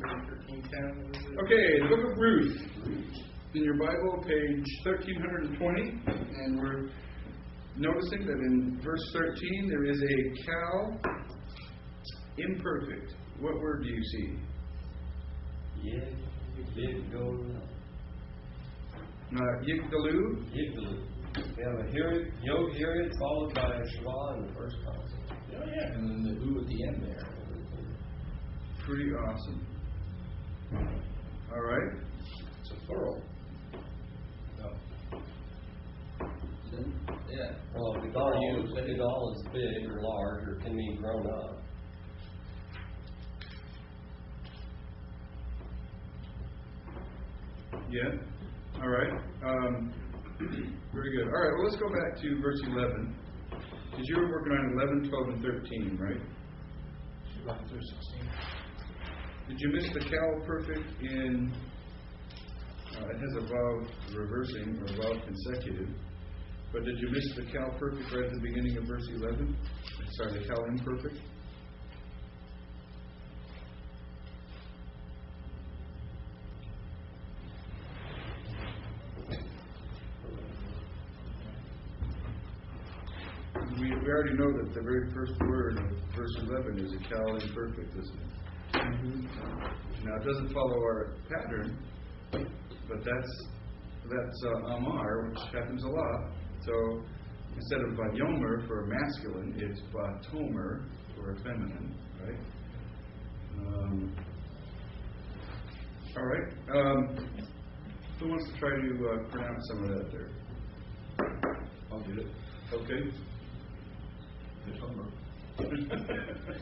13:10. Okay, the book of Ruth. In your Bible, page 1320, and we're noticing that in verse 13 there is a cal imperfect. What word do you see? Yigdalu. Yigdalu? Yigdalu. We have a yod period followed by a shema in the first consonant. Oh, yeah, and then the who at the end there. Pretty awesome. All right. It's a plural. No. Yeah. Well, Vidal is big or large or can mean grown up. Yeah. All right. Very good. All right. Well, let's go back to verse 11. Because you were working on 11, 12, and 13, right? 11 through 16. Did you miss the cal perfect in? It has a vowel reversing or vowel consecutive. But did you miss the cal perfect right at the beginning of verse 11? Sorry, the cal imperfect. We already know that the very first word of verse 11 is a cal imperfect, isn't it? Mm-hmm. Now, it doesn't follow our pattern, but that's Amar, which happens a lot. So, instead of Vayomer for a masculine, it's Vatomer for a feminine, right? All right. Who wants to try to pronounce some of that there? I'll do it. Okay.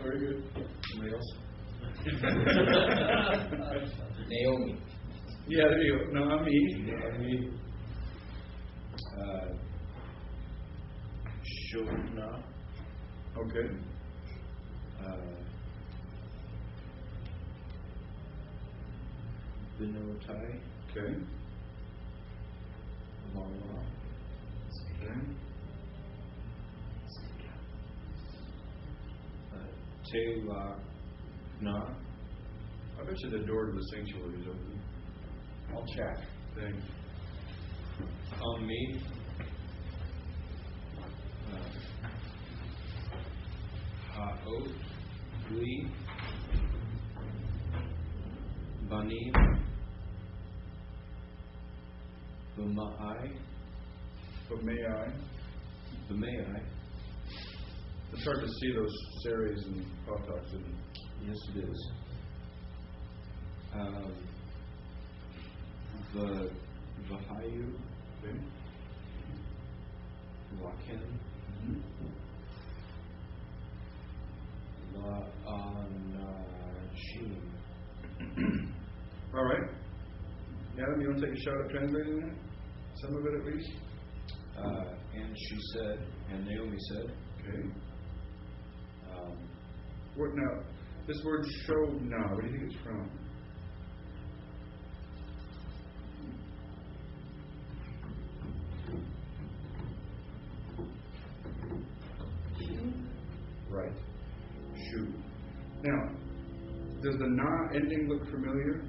Very good. Somebody else? Naomi. Yeah, there you go. No, I'm me. Shona. Okay. Benotai. Okay. Mala. Okay. Na. I bet you the door to the sanctuary is open. I'll check. Thanks. On me. Ha'ot. Glee. Banim. B'ma'ai. But may I? B'ma'ai. It's hard to see those series and potocs, isn't it? Yes, it is. Vahayu. Okay. Waken. Mm-hmm. La'anashim. All right. Adam, you want to take a shot at translating that? Some of it at least? And she said, and Naomi said, Okay. What now? This word show now, what do you think it's from? Right. Shoe. Now, does the na ending look familiar?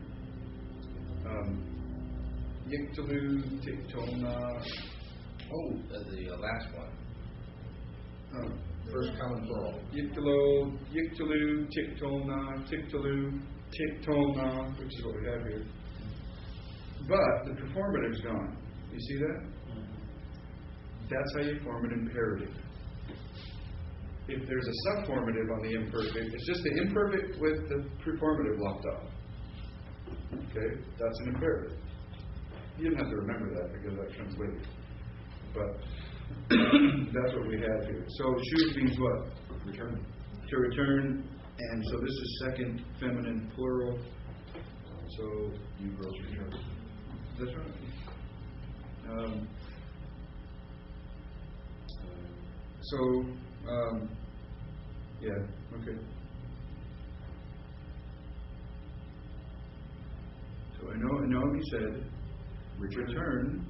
Yiktalu, tiktona. Oh, the last one. First common plural. Yiktalu, tiktona, tiktona, which is what we have here. But the performative's gone. You see that? That's how you form an imperative. If there's a subformative on the imperfect, it's just the imperfect with the preformative locked up. Okay? That's an imperative. You didn't have to remember that because that comes later. But that's what we have here. So shoot means what? Return. To return. And so this is second feminine plural. So You girls return. that's right. Yeah, okay. So I know he said, return.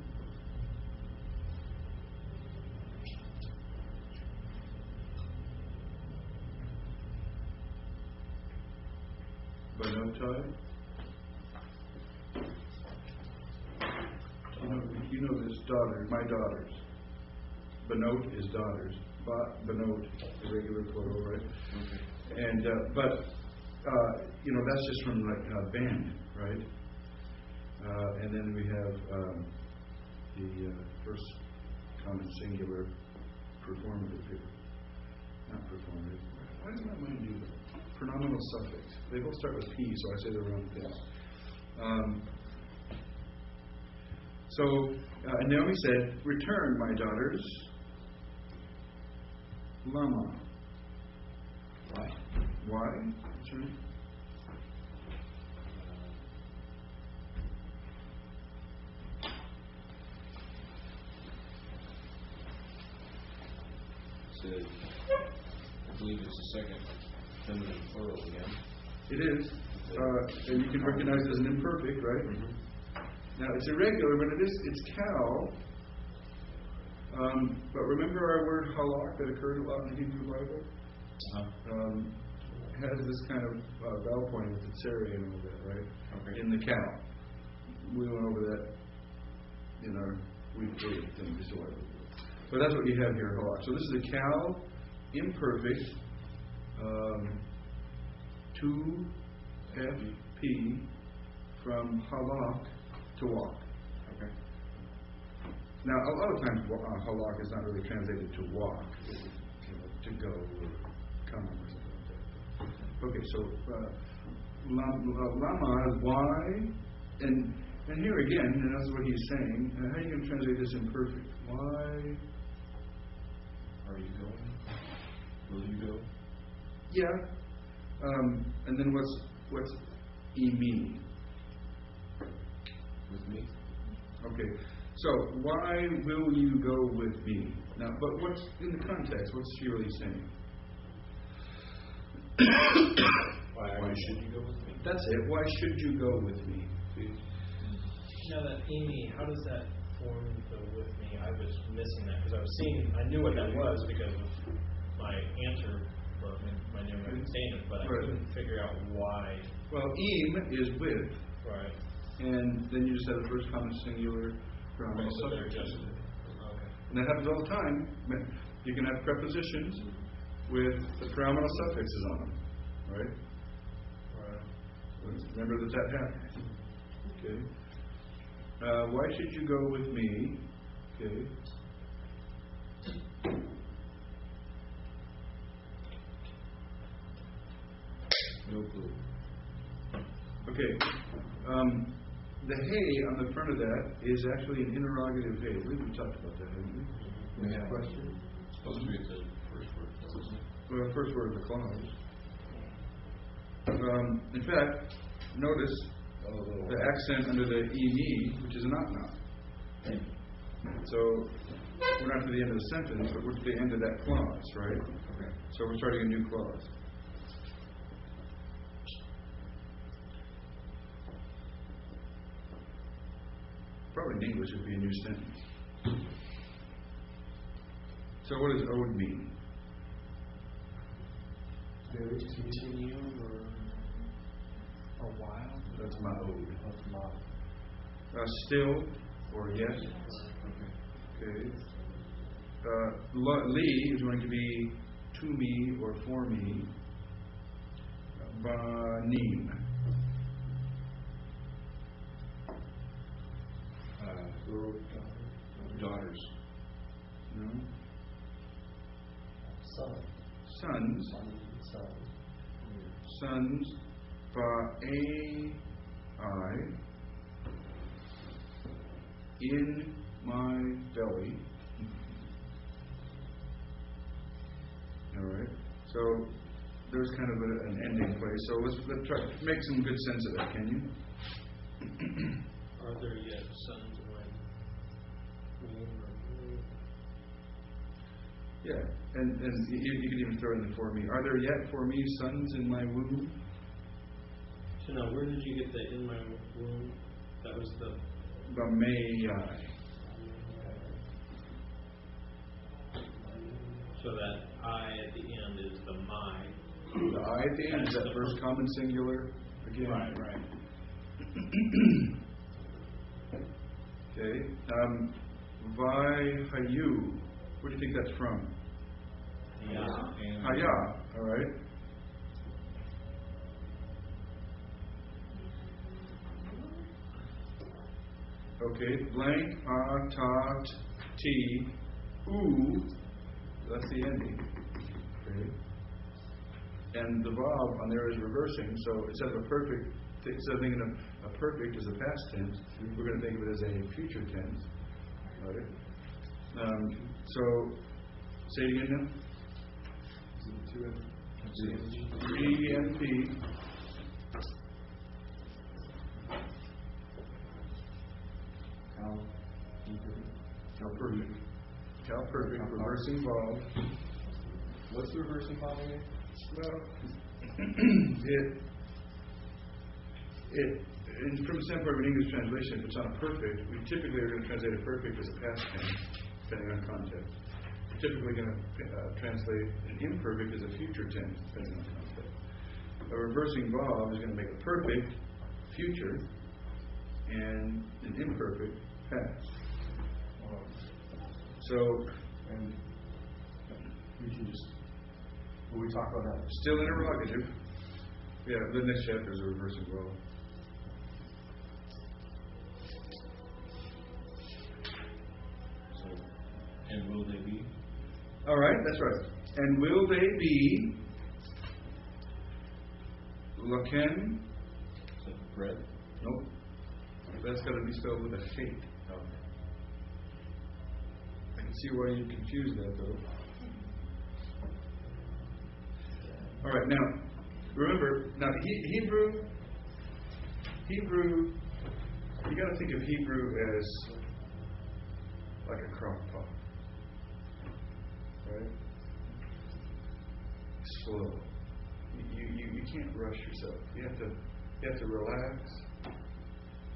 Benotai. you know this, daughters, my daughters. Benot is daughters. Benot, irregular plural, right? Okay. And that's just from like band, right? And then we have the first common singular performative here. Not performative. Why does my mind do that? Pronominal suffix. They both start with P, so I say the wrong things. And Naomi said, "Return, my daughters. Lama." Why? Why? That's right. Said, I believe it's the second feminine plural again. It is. And you can recognize it as an imperfect, right? Mm-hmm. Now, it's irregular, but it's cal. But remember our word halak that occurred a lot in the Hebrew Bible? Has this kind of vowel point with its area and all that, right? Okay. In the cal. We went over that in our week 8 thing. So that's what you have here, halak. So this is a cal, imperfect, 2FP from halak to walk. Okay. Now, a lot of times halak is not really translated to walk, to go or come or something like that. Okay, so lama is why, and here again, and that's what he's saying. How are you going to translate this imperfect? Why are you going? Will you go? Yeah. And then what's imi? With me? Okay. So why will you go with me? Now, but what's in the context? What's she really saying? Why should you go with me? That's it. Why should you go with me? Now that imi, how does that form the with me? I was missing that because I knew what that was because of my answer for my numeric standard, but I couldn't figure out why. Well, im is with. Right. And then you just have the first common singular pronominal So they're suffix. just okay. And that happens all the time. You can have prepositions with the pronominal suffixes on them, right? Right. Remember that happens. Okay. Why should you go with me? Okay. No clue. Okay. The hey on the front of that is actually an interrogative hey. I believe we talked about that, haven't we? We have. Question? It's supposed to be the first word, isn't it? Well, the first word of the clause. In fact, notice the accent under the emi, which is a not noun. So we're not to the end of the sentence, but we're to the end of that clause, right? Okay. So we're starting a new clause. Probably in English would be a new sentence. So what does ode mean? Very continue or a while. That's my ode. That's my. Still or yet. Okay. Li is going to be to me or for me. Banim. Daughters. No. Son. Sons. Son. Sons. Ba-a-I. In my belly. All right. So there's kind of an ending place. So let's try to make some good sense of that. Can you? Are there yet sons in my womb? Yeah, and you could even throw in the for me. Are there yet for me sons in my womb? So now, where did you get the in my womb? That was the. Ba-may-I. So that I at the end is the my. The I at the end is that first common singular again. Right. Okay. Vai-hayu. Where do you think that's from? Yeah. Haya. All right. Okay. Blank, tat, t, u. That's the ending. Okay. And the vav on there is reversing. So instead of a perfect, instead of thinking of a perfect as a past tense, we're going to think of it as a future tense. Right? So say it again now. 3NP. Cal perfect. Reversing vav. What's the reversing vav again? Well, from the standpoint of an English translation, if it's on a perfect, we typically are going to translate a perfect as a past tense, depending on context. We're typically going to translate an imperfect as a future tense, depending on context. A reversing vav is going to make a perfect future and an imperfect past. So, And we can just, will we talk about that? still interrogative. Yeah, the next chapter is a reversing vav. So, and will they be? All right, that's right. And will they be laken? Is that bread? Nope. That's got to be spelled with a hate. I can see why you confuse that, though. All right, now, remember, Hebrew, you got to think of Hebrew as like a crock pot. Right? Slow. You can't rush yourself. You have to relax,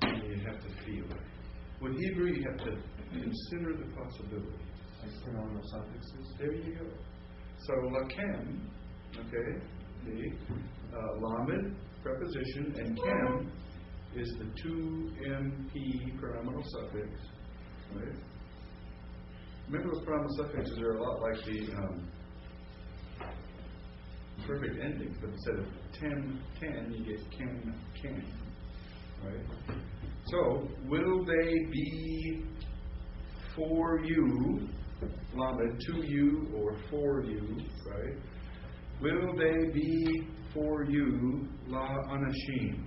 and you have to feel it. With Hebrew, you have to consider the possibility. Like pronominal suffixes? There you go. So lakem, okay, the lamed preposition, and kem is the 2mp pronominal suffix, right? Remember, those pronominal suffixes are a lot like the perfect endings, but instead of ten, you get can, right? So, will they be for you, lamed, to you or for you, right? Will they be for you, la anashim?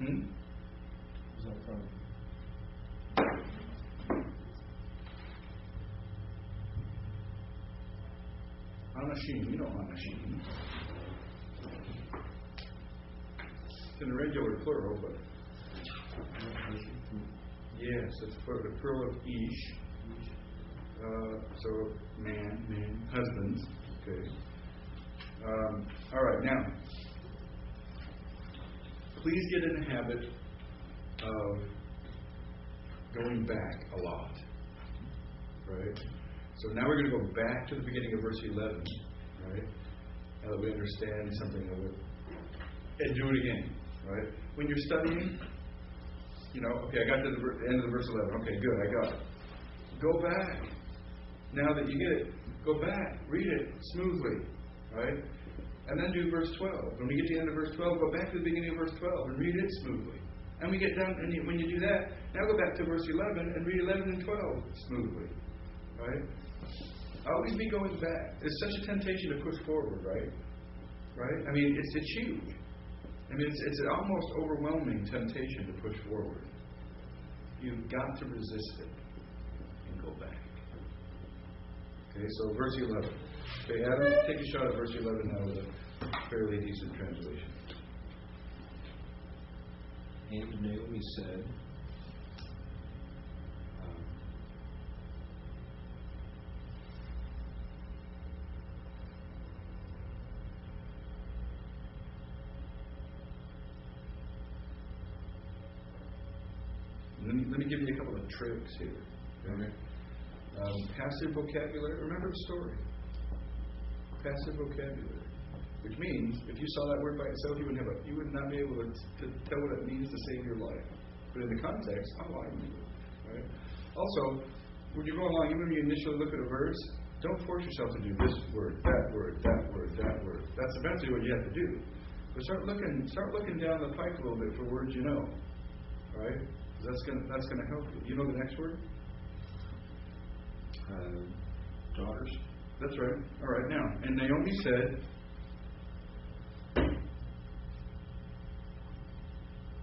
Is that from? Anashim, you know anashim. It's in the regular plural, but yes, it's for the plural of ish. So man, husbands. Okay. All right, now, please get in the habit of going back a lot. Right? So now we're going to go back to the beginning of verse 11, right? Now that we understand something of it. And do it again, right? When you're studying, okay, I got to the end of the verse 11. Okay, good, I got it. Go back. Now that you get it, go back, read it smoothly, right? And then do verse 12. When we get to the end of verse 12, go back to the beginning of verse 12 and read it smoothly. And we get done, and when you do that, now go back to verse 11 and read 11 and 12 smoothly, right? Always be going back. It's such a temptation to push forward, right? Right? I mean, it's huge. I mean, it's an almost overwhelming temptation to push forward. You've got to resist it and go back. Okay, so verse 11. Okay, Adam, take a shot at verse 11 now with a fairly decent translation. And Naomi said, let me give you a couple of tricks here. Okay? Passive vocabulary. Remember the story. Passive vocabulary, which means if you saw that word by itself, you would not be able to tell what it means to save your life. But in the context, oh, I remember. Right? Also, when you go along, even when you initially look at a verse, don't force yourself to do this word, that word, that word, that word. That's eventually what you have to do. But start looking down the pike a little bit for words you know. Right? That's gonna help you. You know the next word? Daughters. That's right. All right. Now, and Naomi said,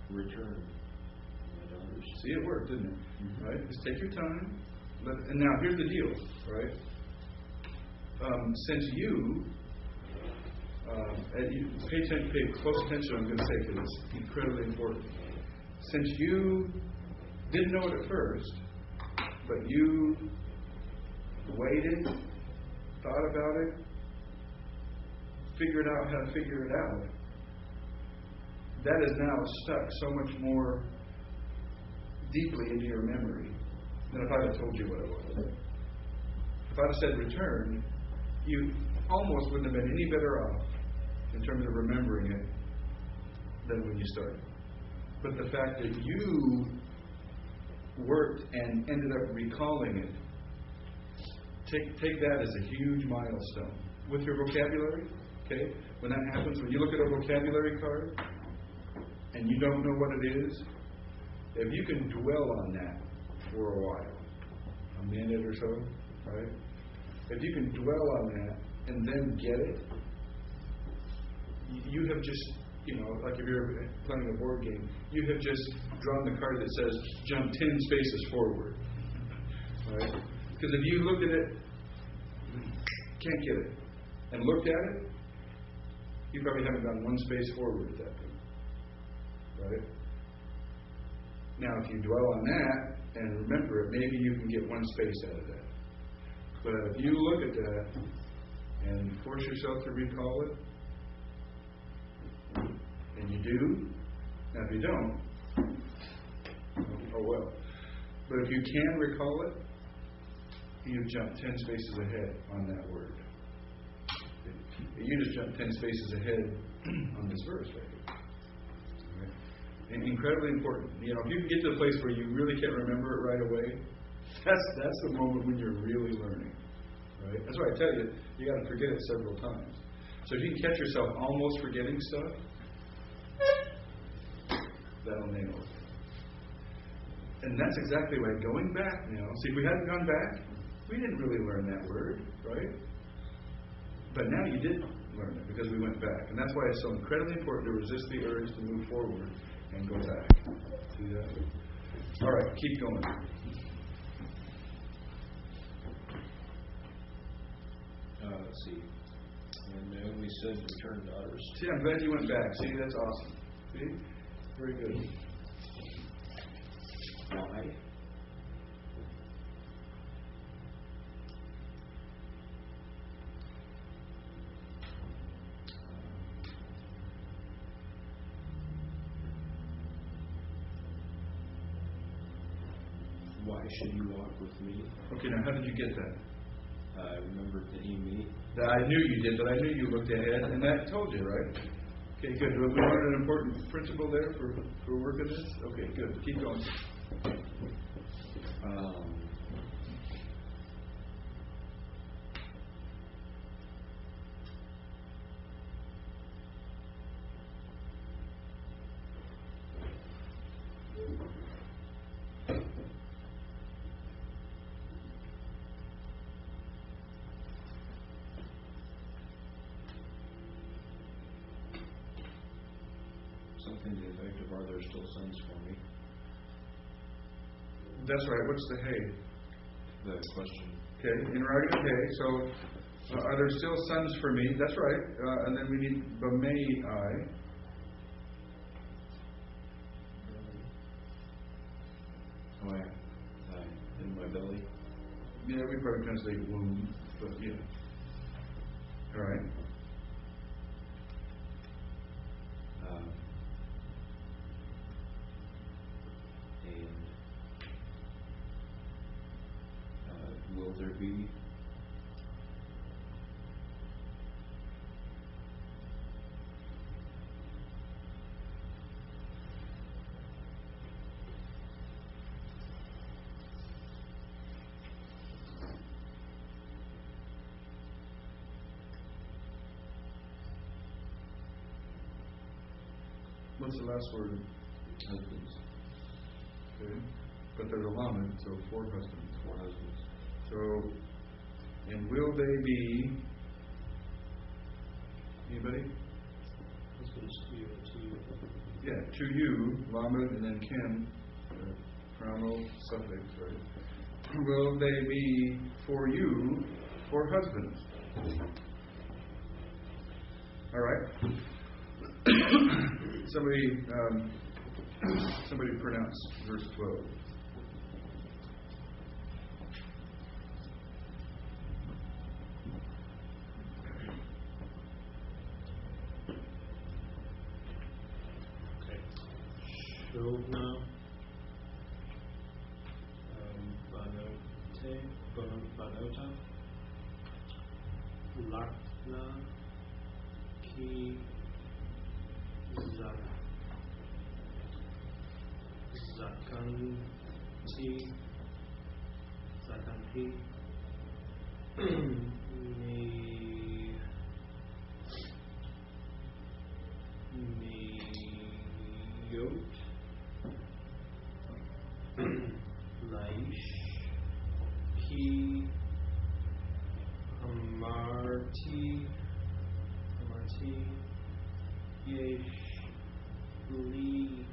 Return, my daughters. see, it worked, didn't it? Mm-hmm. Right? Just take your time. And now, here's the deal, right? Since you pay close attention, I'm going to say, because it's incredibly important. Since you didn't know it at first, but you waited, thought about it, figured out how to figure it out, that is now stuck so much more deeply into your memory than if I'd have told you what it was. If I'd have said return, you almost wouldn't have been any better off in terms of remembering it than when you started. But the fact that you worked and ended up recalling it, take that as a huge milestone. With your vocabulary, okay? When that happens, when you look at a vocabulary card and you don't know what it is, if you can dwell on that for a while, a minute or so, right? If you can dwell on that and then get it, you have just, like if you're playing a board game, you have just drawn the card that says jump 10 spaces forward. Right? Because if you looked at it, can't get it, and looked at it, you probably haven't gone one space forward at that point. Right? Now, if you dwell on that and remember it, maybe you can get one space out of that. But if you look at that and force yourself to recall it, and you do, now if you don't, oh well. But if you can recall it, you've jumped 10 spaces ahead on that word. You just jumped 10 spaces ahead on this verse right here. Right? And incredibly important. If you can get to the place where you really can't remember it right away, that's the moment when you're really learning. Right? That's why I tell you, you got to forget it several times. So if you can catch yourself almost forgetting stuff, that'll nail it. And that's exactly why going back now, see, if we hadn't gone back, we didn't really learn that word, right? But now you did learn it because we went back. And that's why it's so incredibly important to resist the urge to move forward and go back. See that? All right, keep going. Let's see. And Naomi said, return, daughters. See, I'm glad you went back. See, that's awesome. See? Very good. Why? Why should you walk with me? Okay, now how did you get that? I remembered the me. I knew you did, but I knew you looked ahead, and that told you, right? Okay, good. We learned an important principle there for working this? Okay, good. Keep going. Something to the effect of, are there still sons for me? That's right. What's the hey? The question. Okay, interrogative hey. So, are there still sons for me? That's right. And then we need b'mei I. Oh, yeah. In my belly. Yeah, we probably translate womb, but yeah. All right. And will there be? What's the last word? Husbands. Okay. But there's a lamed, so 4 husbands. 4 husbands. So, and will they be? Anybody? Husbands to you. Yeah, to you, lamed, and then ken, pronominal suffix, right? Will they be for you 4 husbands? All right. Somebody pronounce verse 12. Okay. Shobna. Banota. Lakna. Ki. Zakanti, Niyot, Laish, Ki, Amarti, Yesh, Li,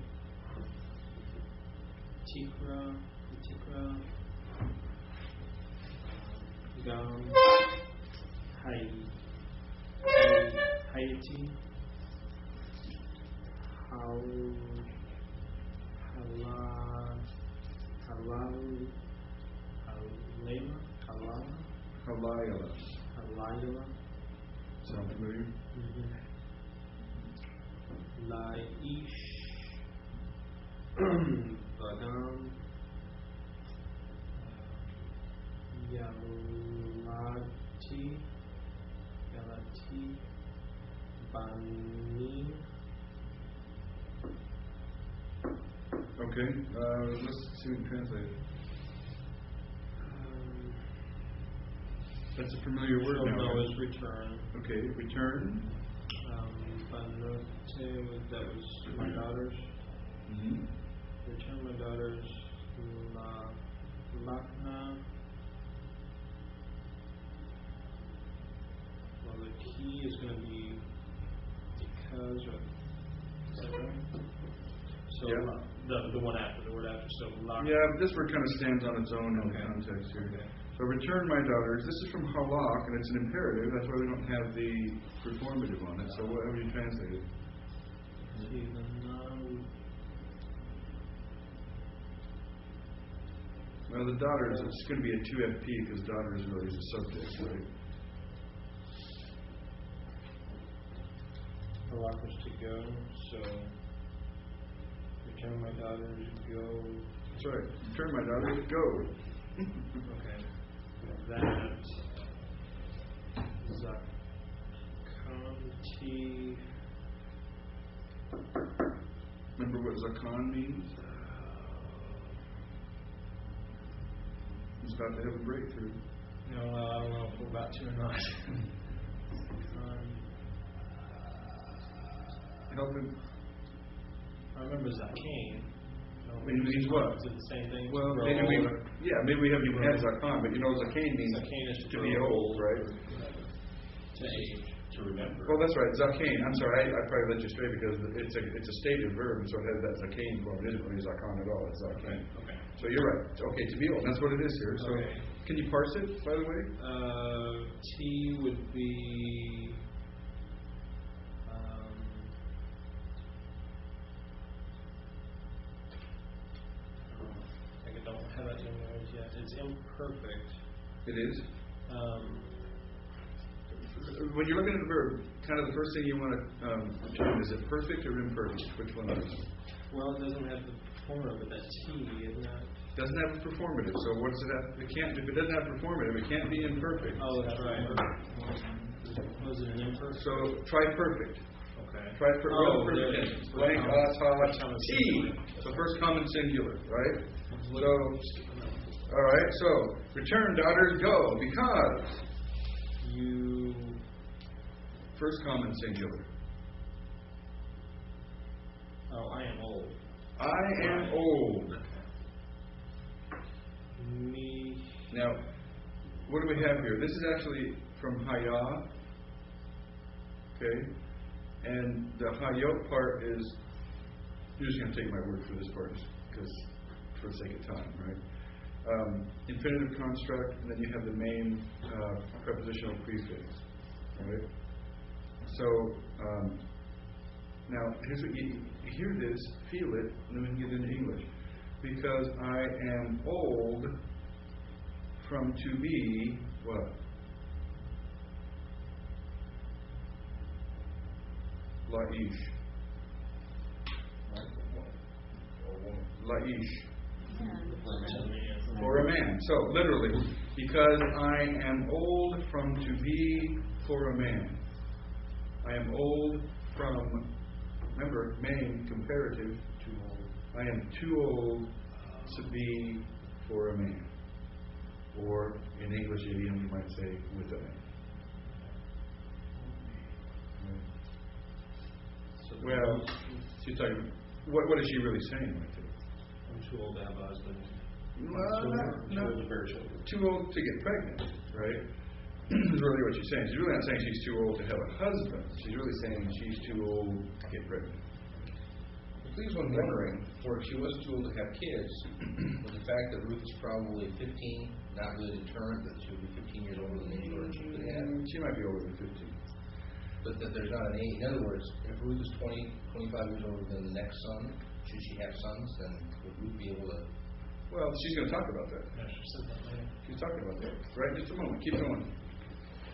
Tikra, Gam, Hayati, Halayala. Sound familiar? Laish, Bagam, Yalati, Bani. Okay, let's see what you translate. That's a familiar word now. No, Right? is return. Okay, return. Banote, that was my daughters. Mm-hmm. Return my daughters. Lakna. Well, the key is going to be because, or is that right? So Yeah. The one after, the word after. So Lakna. Yeah, but this word kind of stands on its own in the context here. Okay. So return my daughters. This is from halak, and it's an imperative. That's why we don't have the performative on it. So what have you translated? Well, the daughters, it's going to be a 2FP because daughters really is a subject, right? Halak was to go, so return my daughters, go. That's right. Return my daughters, go. Okay. That Zakanti. Remember what zakan means? He's about to have a breakthrough. No, I don't know if we're about to or not. Help him. I remember Zakane. It means what? Is it the same thing? Well, Grow maybe old? we haven't even had zakan, but you know zakan means Zakane is to be old, right? To age. To remember. Well, that's right, zakan. I'm sorry, I probably let you stray because it's a stated verb, and so it has that zakan form. It isn't really zakan at all. It's zakan. Okay. So you're right. Okay, to be old. That's what it is here. So Okay. can you parse it, by the way? T would be. I don't have that in words yet. It's imperfect. It is. When you're looking at the verb, kind of the first thing you want to determine, is it perfect or imperfect? Which one is it? Well, it doesn't have the form, but that T, isn't it? Doesn't have a performative. So what does it have? It can't. If it doesn't have performative, it can't be imperfect. Oh, that's right. Was it an imperfect? So try perfect. Okay. Try Oh, perfect there it tense. is. Blank, First common T. singular. So first common singular, right? So, all right. So return, daughters, go, because You. first common singular. Oh, I am old. I am old. Me. Now, what do we have here? This is actually from Hayah. Okay? And the Hayot part is, you're just going to take my word for this part, because for the sake of time, right? Infinitive construct, and then you have the main prepositional prefix, right? So, now, here's what you hear this, feel it, and then we can get into English. Because I am old from to be, what? Laish. Laish. For a man. So, literally, because I am old from to be for a man. I am old from, remember, main, comparative, too old. I am too old to be for a man. Or, in English idiom, you might say, with a man. So Well, she's talking, what is she really saying right there? I'm too old to have a husband. Too old to bear children. Too old to get pregnant, right? Is really what she's saying. She's really not saying she's too old to have a husband. She's really saying she's too old to get pregnant. Please, I'm wondering, or if she was too old to have kids, was the fact that Ruth is probably 15 not really deterrent that she would be 15 years older than the children she could have? She might be older than 15. But that there's not an age. In other words, if Ruth is 20, 25 years older than the next son, should she have sons, then would Ruth be able to? Well, she's going to talk about that. Yeah, she said that later. She's talking about that. Right? Just a moment. Keep going.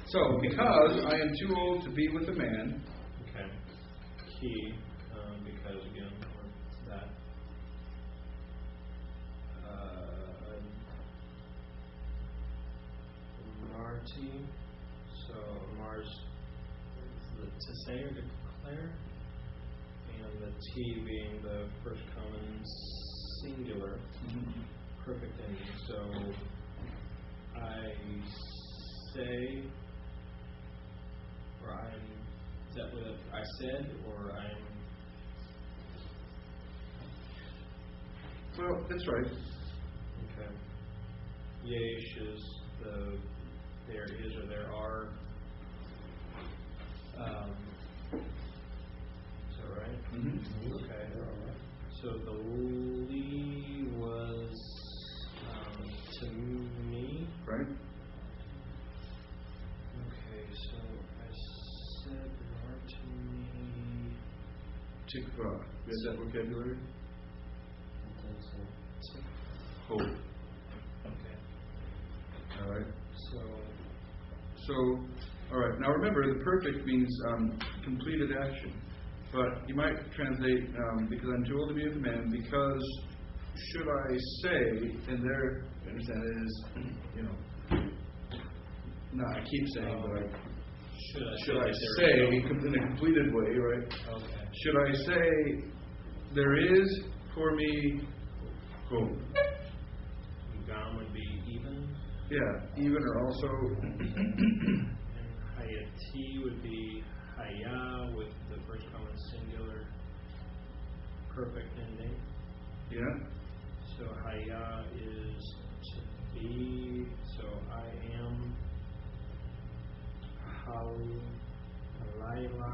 So, because I am too old to be with a man. Okay. He, because again, or that. Marty. So Mars, the to say or declare, and the T being the first common singular, perfect ending. So I say, or I'm. Is that what I said, or I'm? Well, that's right. Okay. Yesh is the there is or there are. Is that right? Mm-hmm. Okay. So the Li was to me. Right? Okay, so I said are to me. Tikva. You have that vocabulary? Hope. Okay. All right. So, all right. Now remember, the perfect means completed action. But you might translate, because I'm too old to be with a man, because should I say, and there, you understand, it is, no, I keep saying, but should I say in a completed way, right? Okay. Should I say, there is for me hope? Gam would be even. Yeah, even or also. And Hayati would be Haya with the first common singular perfect ending. Yeah. So Haya is to be. So I am Halayla.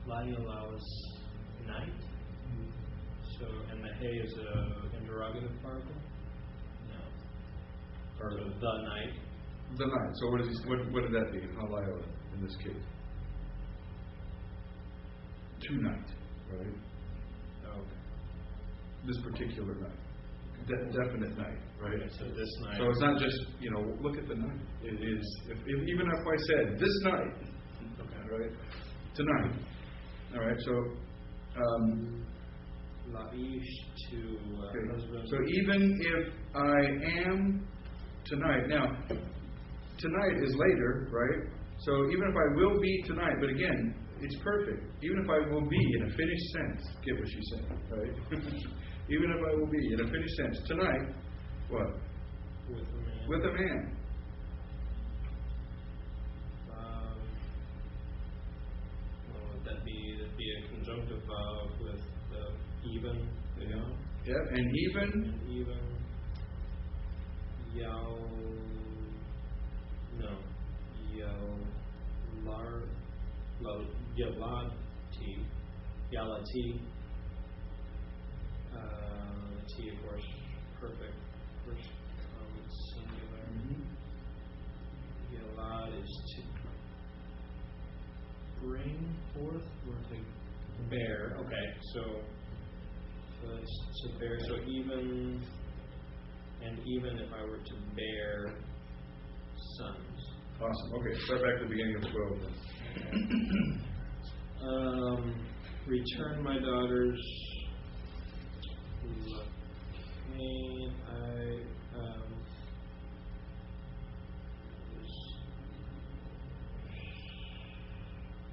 Layla was night. So, and the hay is a interrogative particle? No. Or the night? The night. So what did that be? Halayla in this case? Tonight, right? Okay. This particular night. Definite night, right? Okay, so this night. So it's not just, look at the night. It is, even if I said this night, Okay. right? Tonight. All right, so. Laish to Okay. husband. So even if I am tonight, now, tonight is later, right? So even if I will be tonight, but again, it's perfect. Even if I will be in a finished sense, get what she's saying, right? Even if I will be in a finished sense tonight, what? With a man. With a man. even, Yep, and even. and even, Yalati, the T, of course, perfect, first singular. Yalad is to bring forth or to bear. Okay, so that's to bear. So even if I were to bear sons. Awesome. Okay, start back to the beginning of 12 then. Return my daughters.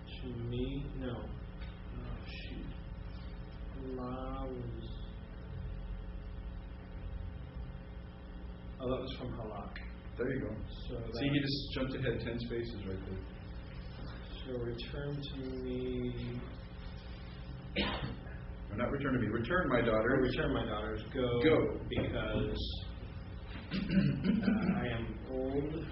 To me, no. Oh shoot. La was. Oh, that was from Halak. There you go. So see, you just jumped ahead 10 spaces right there. So return to me. No, not return to me. Return my daughter. Return my daughters. Go. Because I am old.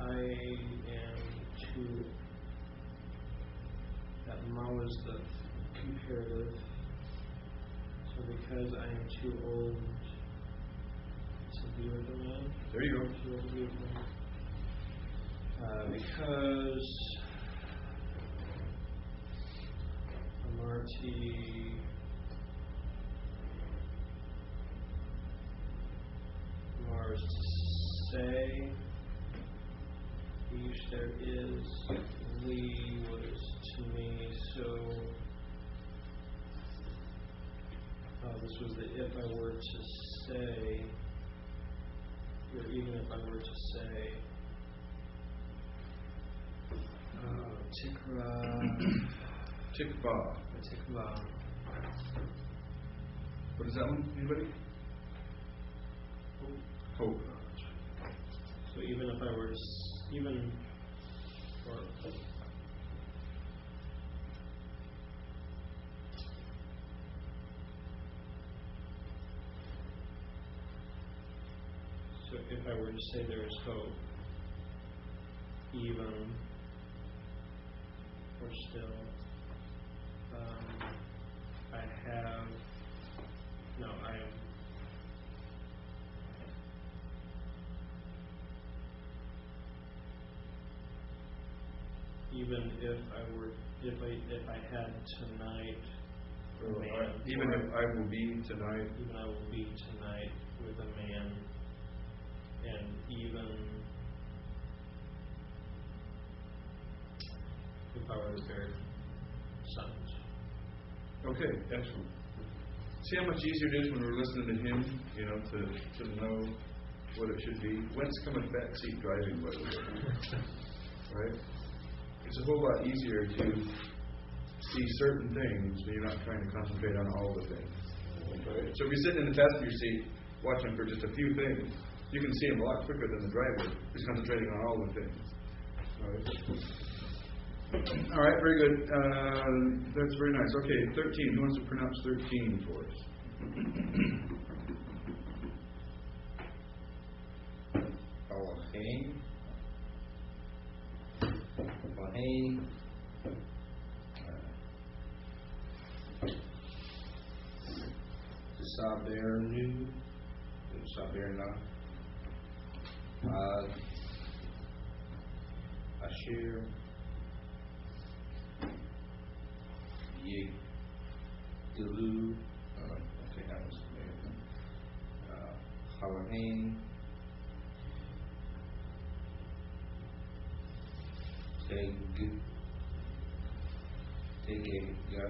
I am too. That ma was the comparative. So because I am too old to be with a man. There you go. Too old to be with a man. Because Amarti. Mars to say. Ish there is. Lee was to me. So this was the if I were to say, or even if I were to say, Tikva. What is that one? Anybody? Hope. So even if I were to, even so if I were to say there is hope, even or still, I am. Even if I had tonight, even if I will be tonight, even I will be tonight with a man, and even if I were to bear sons. Okay, excellent. See how much easier it is when we're listening to him, to know what it should be. Whence cometh backseat driving, by the way? Right? It's a whole lot easier to see certain things when you're not trying to concentrate on all the things. Right? So if you're sitting in the passenger seat watching for just a few things, you can see them a lot quicker than the driver who's concentrating on all the things. All right, very good. That's very nice. Okay, 13. Who wants to pronounce 13 for us? Elohim. Elohim. Sabernu. Saberna. Asher. Yigdalu. Okay, that was Elohim. Tegega.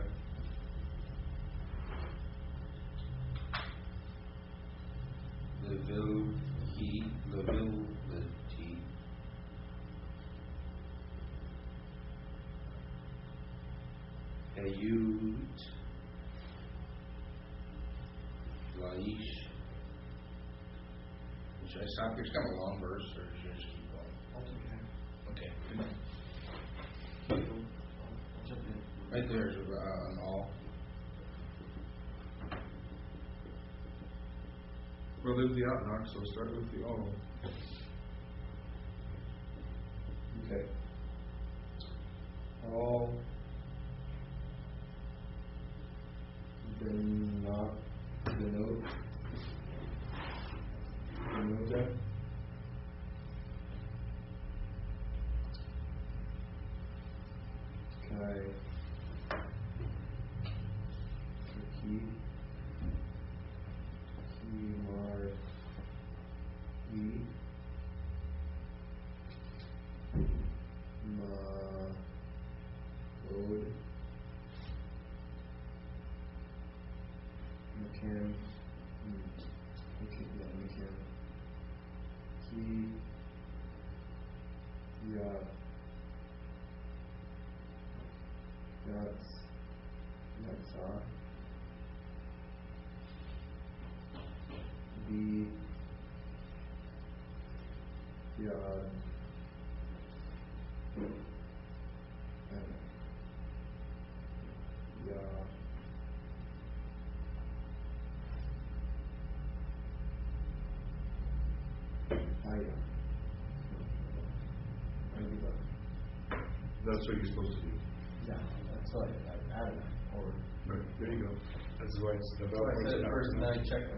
Levility. Ayut. Laish. Should I stop here? It's kind of a long verse, or should I just keep going? Okay. Right there is an all. Well, there's the out knock, so start with the all. Okay. All denote. Kai. Key. Mar. E. Ma. Code. McCann. McCann. Key. Yeah. That's B. Yeah. Yeah. That's what you're supposed to do. Yeah, that's what I added. Or Right, there you go. That's why it's so I developed. said first, and then I checked.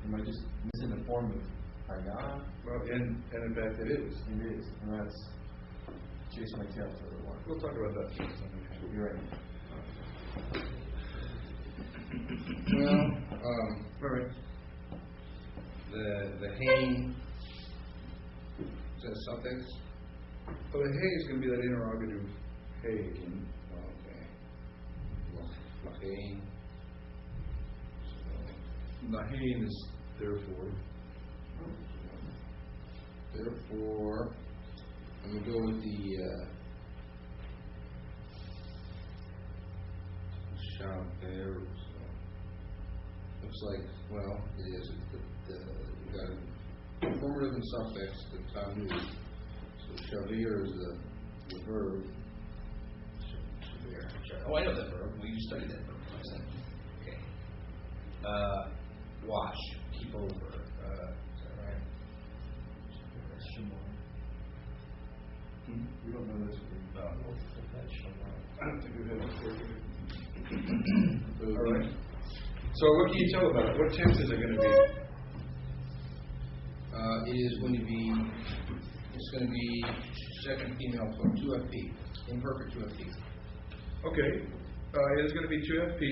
Am I just missing the form of Haya? Well, and in fact it is. It is, and that's chase my tail for a little while. We'll talk about that. You're right. Well, All right. the haying, is that a suffix? Well, the hay is going to be that interrogative hay again. Okay. Haying. The haying is therefore. Therefore, I'm going to go with the shall bear. Looks like, well, it is. You got a affirmative and suffix that Tom used. So shavir is the verb. Shavir. Oh, I know that verb. We studied that verb. Okay. Wash. Keep over. Is that right? We don't know this one. I don't think we've had this All All right. So what can you tell about it? What tense is it going to be? It is going to be. It's going to be second female form, 2FP, imperfect 2FP. Okay. It is going to be 2FP,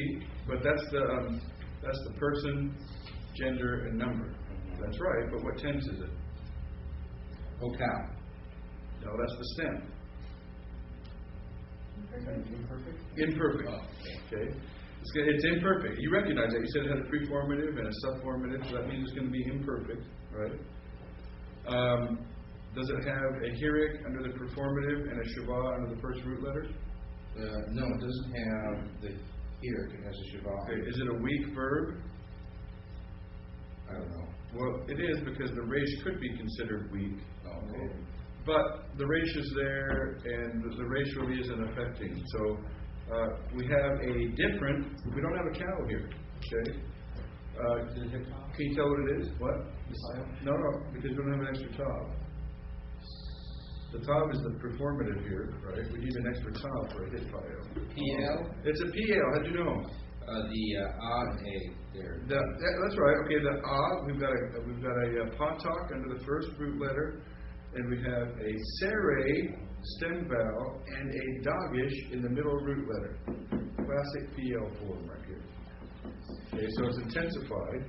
but that's the person, gender, and number. That's right. But what tense is it? Vocal. No, that's the stem. Imperfect? Imperfect. Oh, Okay. It's imperfect. You recognize that. You said it had a preformative and a subformative, so that means it's going to be imperfect, right? Does it have a hirik under the preformative and a shava under the first root letters? No, it doesn't have the here. It has a shiva. Okay. Is it a weak verb? I don't know. Well, it is because the resh could be considered weak. Okay. But the resh is there, and the resh really isn't affecting. So we have a different. We don't have a cow here. Okay. Can you tell what it is? What? No, because we don't have an extra tav. The tav is the performative here, right? We need an extra tav for a hit file. PL? It's a PL. How'd you know? The and A there. That's right. Okay, the we've got a patak under the first root letter, and we have a sere stem vowel and a dagish in the middle root letter. Classic PL form right here. Okay, so it's intensified.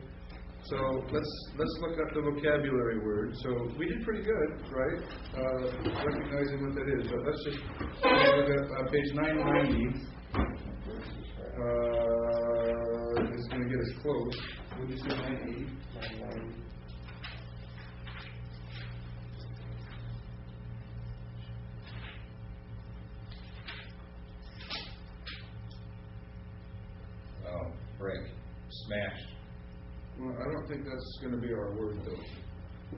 So let's look up the vocabulary word. So we did pretty good, right? Recognizing what that is. But let's just look at page 990. This is going to get us close. What did you say, 980? 990. Oh, break. Smashed. Well, I don't think that's going to be our word, though.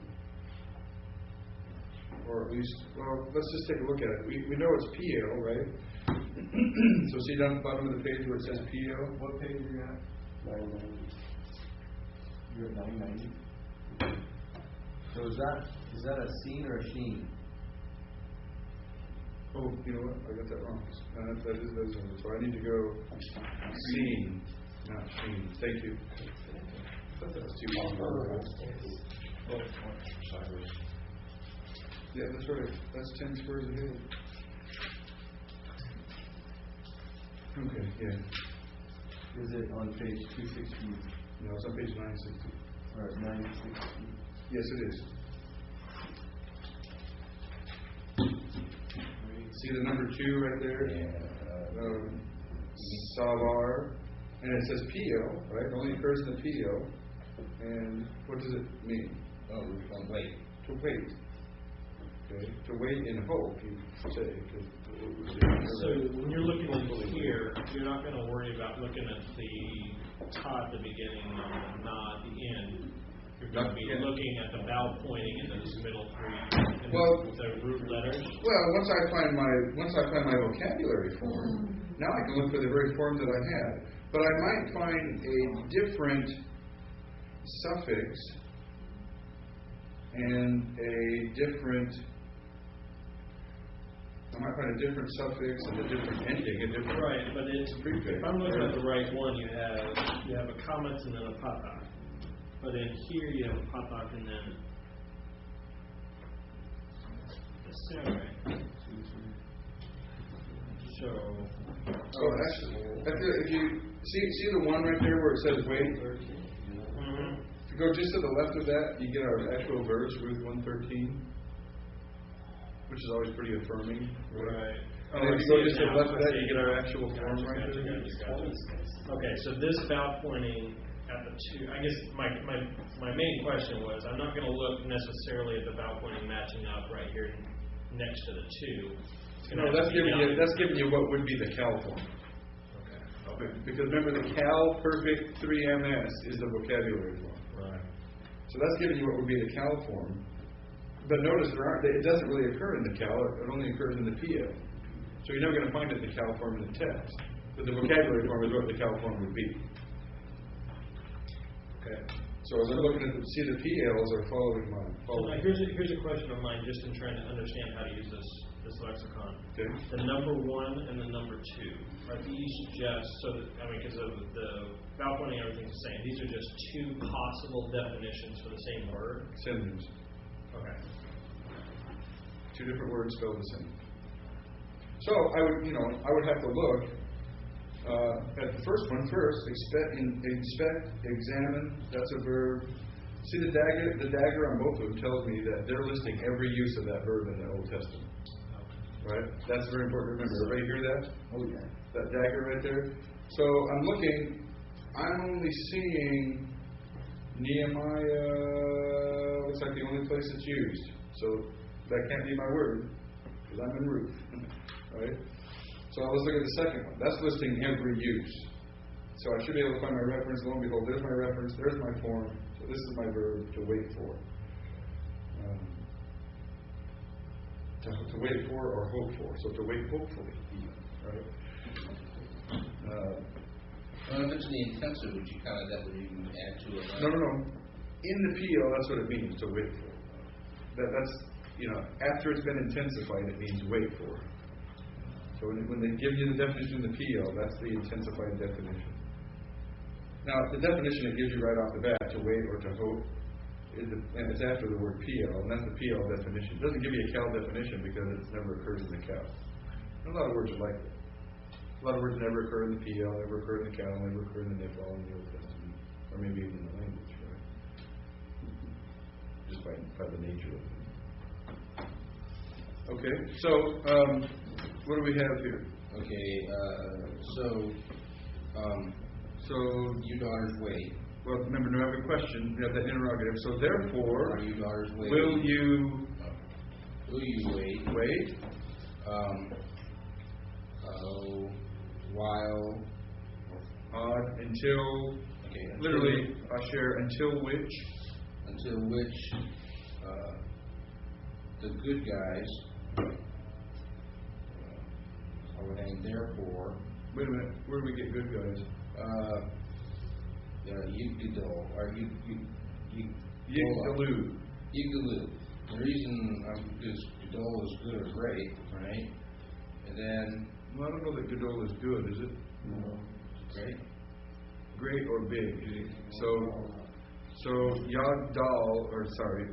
Or at least, well, let's just take a look at it. We know it's PL, right? So see down at the bottom of the page where it says PL? What page are you at? 990. You're at 990? So is that a scene or a sheen? Oh, you know what? I got that wrong. That is so I need to go scene, not sheen. Thank you. I thought that was too long. Yeah, that's right. That's 10 squares ahead. Okay, yeah. Is it on page 260 No, it's on page 960. or 960? Yes, it is. See the number 2 right there? Yeah. Savar. And it says PL, right? It only occurs in the PL. And what does it mean? Oh, root one, wait. To wait. Okay? To wait in hope, you say. So when you're looking at here, you're not going to worry about looking at the ta at the beginning and the na at the end. You're going to be looking at the vowel pointing in those middle 3 and the root letters. Well, once I find my vocabulary form, now I can look for the very form that I had. But I might find a different suffix and a different ending, a different Right, but it's prefix. if I'm looking at the right one, you have a comment and then a patak. But in here you have a patak and then a seminary. So actually, if you see the one right there where it says wait. If you go just to the left of that, you get our actual verse, Ruth 1:13, which is always pretty affirming. right. And if you go just to the left of that, you get our actual form right there. Okay, so this vowel pointing at the 2, I guess my main question was, I'm not going to look necessarily at the vowel pointing matching up right here next to the 2. No, that's giving you what would be the cal form. Okay. Because remember, the cal perfect 3ms is the vocabulary form. Right. So that's giving you what would be the cal form. But notice it doesn't really occur in the cal, it only occurs in the PL. So you're never going to find it in the cal form in the text. But the vocabulary form is what the cal form would be. Okay. So as I'm looking at see the PLs are following mine. So now here's a question of mine, just in trying to understand how to use this lexicon. Okay. The number 1 and the number 2, are these just because of the vowel pointing, everything's the same. These are just 2 possible definitions for the same word. Synonyms. Okay. 2 different words spelled the same. So I would have to look at the first one first. Inspect, examine. That's a verb. See the dagger on both of them tells me that they're listing every use of that verb in the Old Testament. Right? That's very important to remember. Everybody hear that? Oh, yeah. That dagger right there. So I'm looking. I'm only seeing Nehemiah. Looks like the only place it's used. So that can't be my word because I'm in Ruth. Right? So let's look at the second one. That's listing every use. So I should be able to find my reference. Lo and behold, there's my reference. There's my form. So this is my verb to wait for. To wait for or hope for. So to wait hopefully, right? Well, if it's in the intensive, would you add to it? Right? No. In the PL, that's what it means to wait for. That's after it's been intensified, it means wait for. So when they give you the definition in the PL, that's the intensified definition. Now, the definition it gives you right off the bat, to wait or to hope, and it's after the word PL, and that's the PL definition. It doesn't give you a cal definition because it never occurs in the cal. And a lot of words are like that. A lot of words never occur in the PL, never occur in the cal, never occur in the NIFL in the Old Testament, or maybe even in the language, right? Just by the nature of it. Okay, so what do we have here? Okay, so you daughters wait. Well, remember, now I have a question. We have that interrogative. So therefore, Are you daughters wait? will you wait? Wait. While. Until. Okay. Literally, Asher. Until which. Until which the good guys, I would hang therefore, Wait a minute, where do we get good guys? Yigdal, or Yigdalu. Yigdalu. The reason is Gadol is good or great, right? And then, Well, I don't know that Gadol is good, is it? great? Great or big. So Yagdal, or sorry,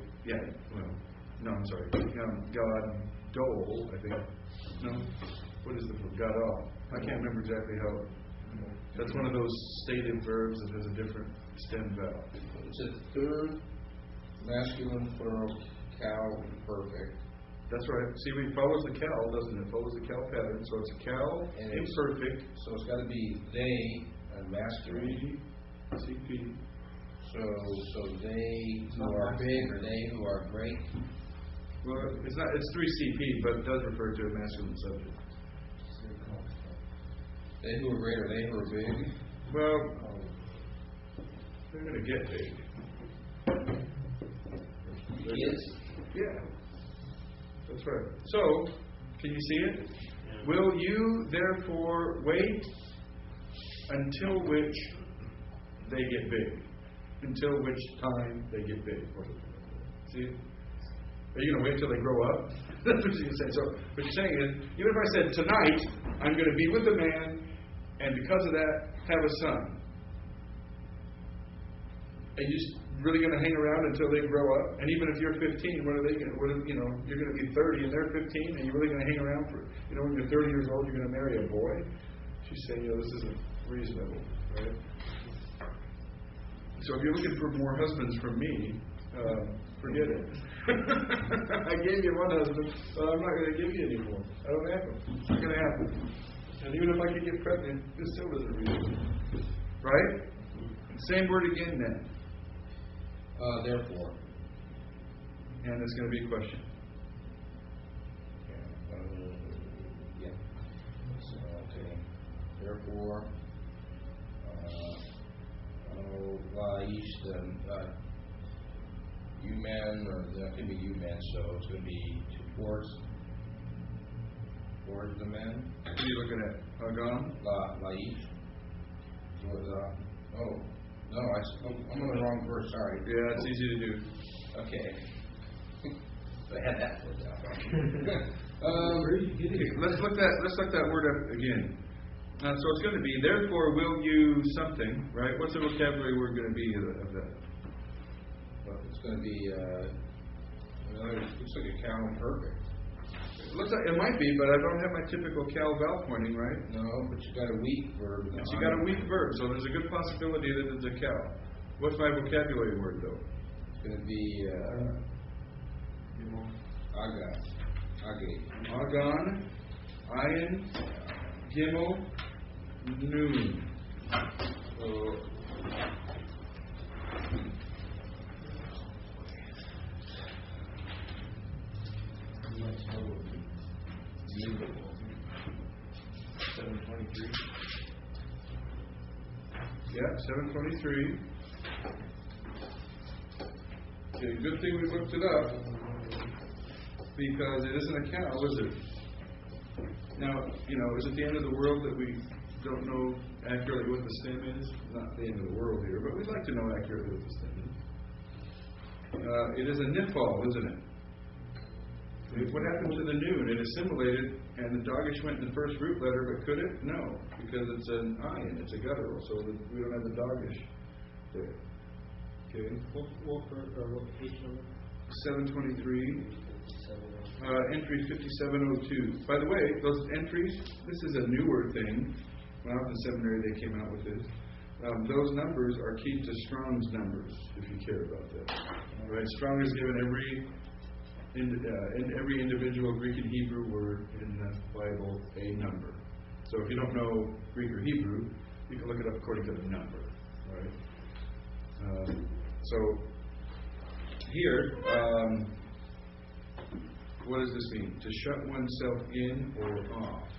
I'm sorry. Gadol, I think. No? What is the verb? Gadol. I can't remember exactly how. That's one of those stated verbs that has a different stem vowel. It's a third masculine plural cow imperfect. That's right. See, it follows the cal, doesn't it? It follows the cal pattern. So it's a cal, And imperfect. So it's got to be they, masculine. CP. So they who are big or they who are great. Well, it's not. It's 3CP, but it does refer to a masculine subject. They who are great or they who are big. Well, they're going to get big. Yes. Yeah. That's right. So, can you see it? Yeah. Will you therefore wait until which they get big? Until which time they get big? See it? Are you going to wait till they grow up? That's what you're saying. So, what you're saying is, even if I said, tonight, I'm going to be with a man, and because of that, have a son. Are you really going to hang around until they grow up? And even if you're 15, what are they going to, you're going to be 30 and they're 15, and you're really going to hang around for, when you're 30 years old, you're going to marry a boy? She's saying, this isn't reasonable, right? So if you're looking for more husbands from me, forget it. I gave you one husband, but I'm not going to give you any more. I don't have them. It's not going to happen. And even if I could get pregnant, this still isn't reasonable. Right? Same word again then. Therefore. And it's going to be a question. Yeah. So, okay. Therefore, you men, or that could be you men, so it's going to be towards the men. What are you looking at? Hagam? Laish. No, I'm on the wrong verse, sorry. Yeah, it's easy to do. Okay. I had that for you. Okay, let's look that word up again. So it's going to be, therefore will you something, right? What's the vocabulary word going to be of that? Well, it's going to be, it looks like a cow imperfect. It might be, but I don't have my typical cal vowel pointing, right? No, but you got a weak verb. But you got a weak verb, so there's a good possibility that it's a cal. What's my vocabulary word, though? It's going to be Agan. Agan, Ayin, Gimel, Noon. So, yeah, 723. Okay, good thing we looked it up, because it isn't a cow, is it? Now, is it the end of the world that we don't know accurately what the stem is? Not the end of the world here, but we'd like to know accurately what the stem is. It is a nifal, isn't it? What happened to the noon? It assimilated, and the dogish went in the first root letter, but could it? No, because it's an ayin, it's a guttural, so we don't have the dogish there. Okay. What page number? 723. Entry 5702. By the way, those entries, this is a newer thing. When I was in seminary, they came out with this. Those numbers are keyed to Strong's numbers, if you care about that. All right, Strong has given every individual Greek and Hebrew word in the Bible a number. So if you don't know Greek or Hebrew, you can look it up according to the number. Right? So here, what does this mean? To shut oneself in or off,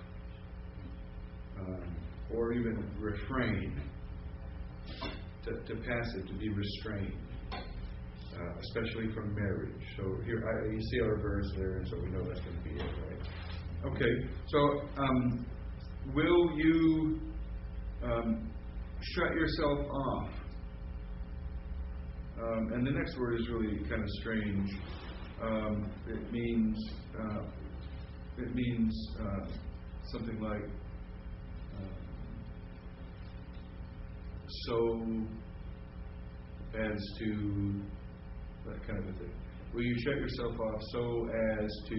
or even refrain. To passive, to be restrained. especially from marriage. So here, you see our verse there, so we know that's going to be it, right? Okay, so will you shut yourself off? And the next word is really kind of strange. It means something like so as to, that kind of a thing. Will you shut yourself off so as to,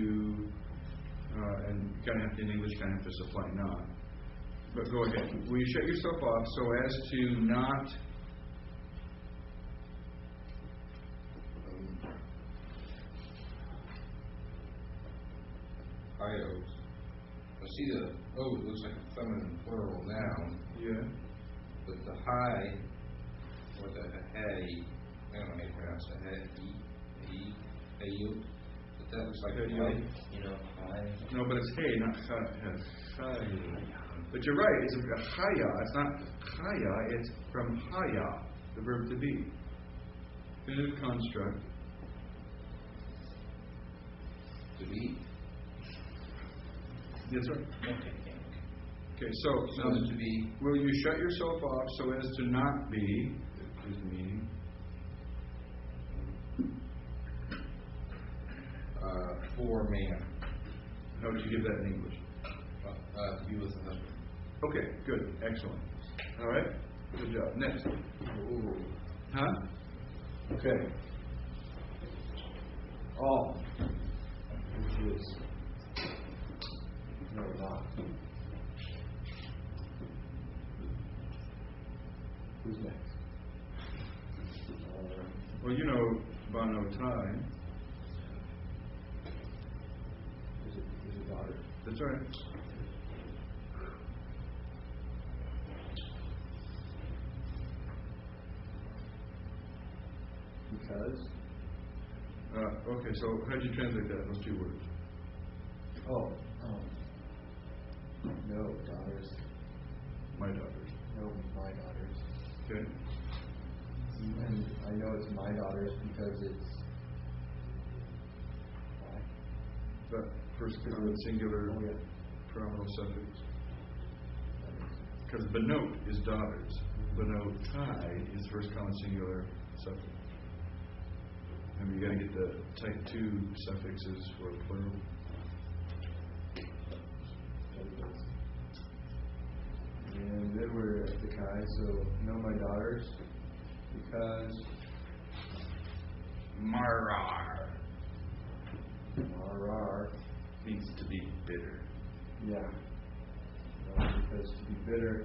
and kind of have to, in English, kind of have to supply not. But go ahead. Will you shut yourself off so as to not Ios. I see the O, it looks like a feminine plural noun. Yeah. But the high, or the hay, I don't know how you pronounce it, hay, but that looks like a Hey, hay. no, but it's hey, not chaya. But you're right, it's a chaya. It's not chaya, it's from chaya, the verb to be. Infinitive construct. To be? That's right. Okay, so So as to be, will you shut yourself off so as to not be, is the meaning. for man. How would you give that in English? To be with the husband. Okay, good, excellent. All right, good job. Next. Huh? Okay. All. Which is no, not. Who's next? Well, you know Bono Tai. Is it daughter? That's right. Because? Okay, so how'd you translate that, those two words? No, daughters. My daughters. No, my daughters. Okay. And I know it's my daughters because it's why? That first common singular Oh, yeah. pronominal suffix. Because benot is daughters. Benot tai is first common singular suffix. And you got to get the type 2 suffixes for plural. And then we're at the Kai, so know my daughters because Marar Marar, means to be bitter. yeah. Because to be bitter,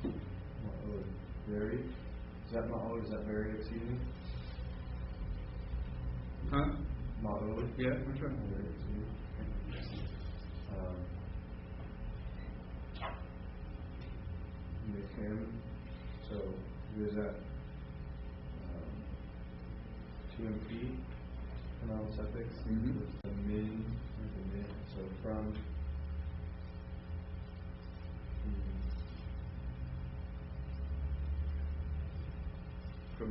ma'od, very. Is that ma'od? Is that very exceeding? Huh? Ma'od? Yeah, that's right. Very exceeding. Him. So there's that TMP pronoun suffix. Mm-hmm. The min or the min. So from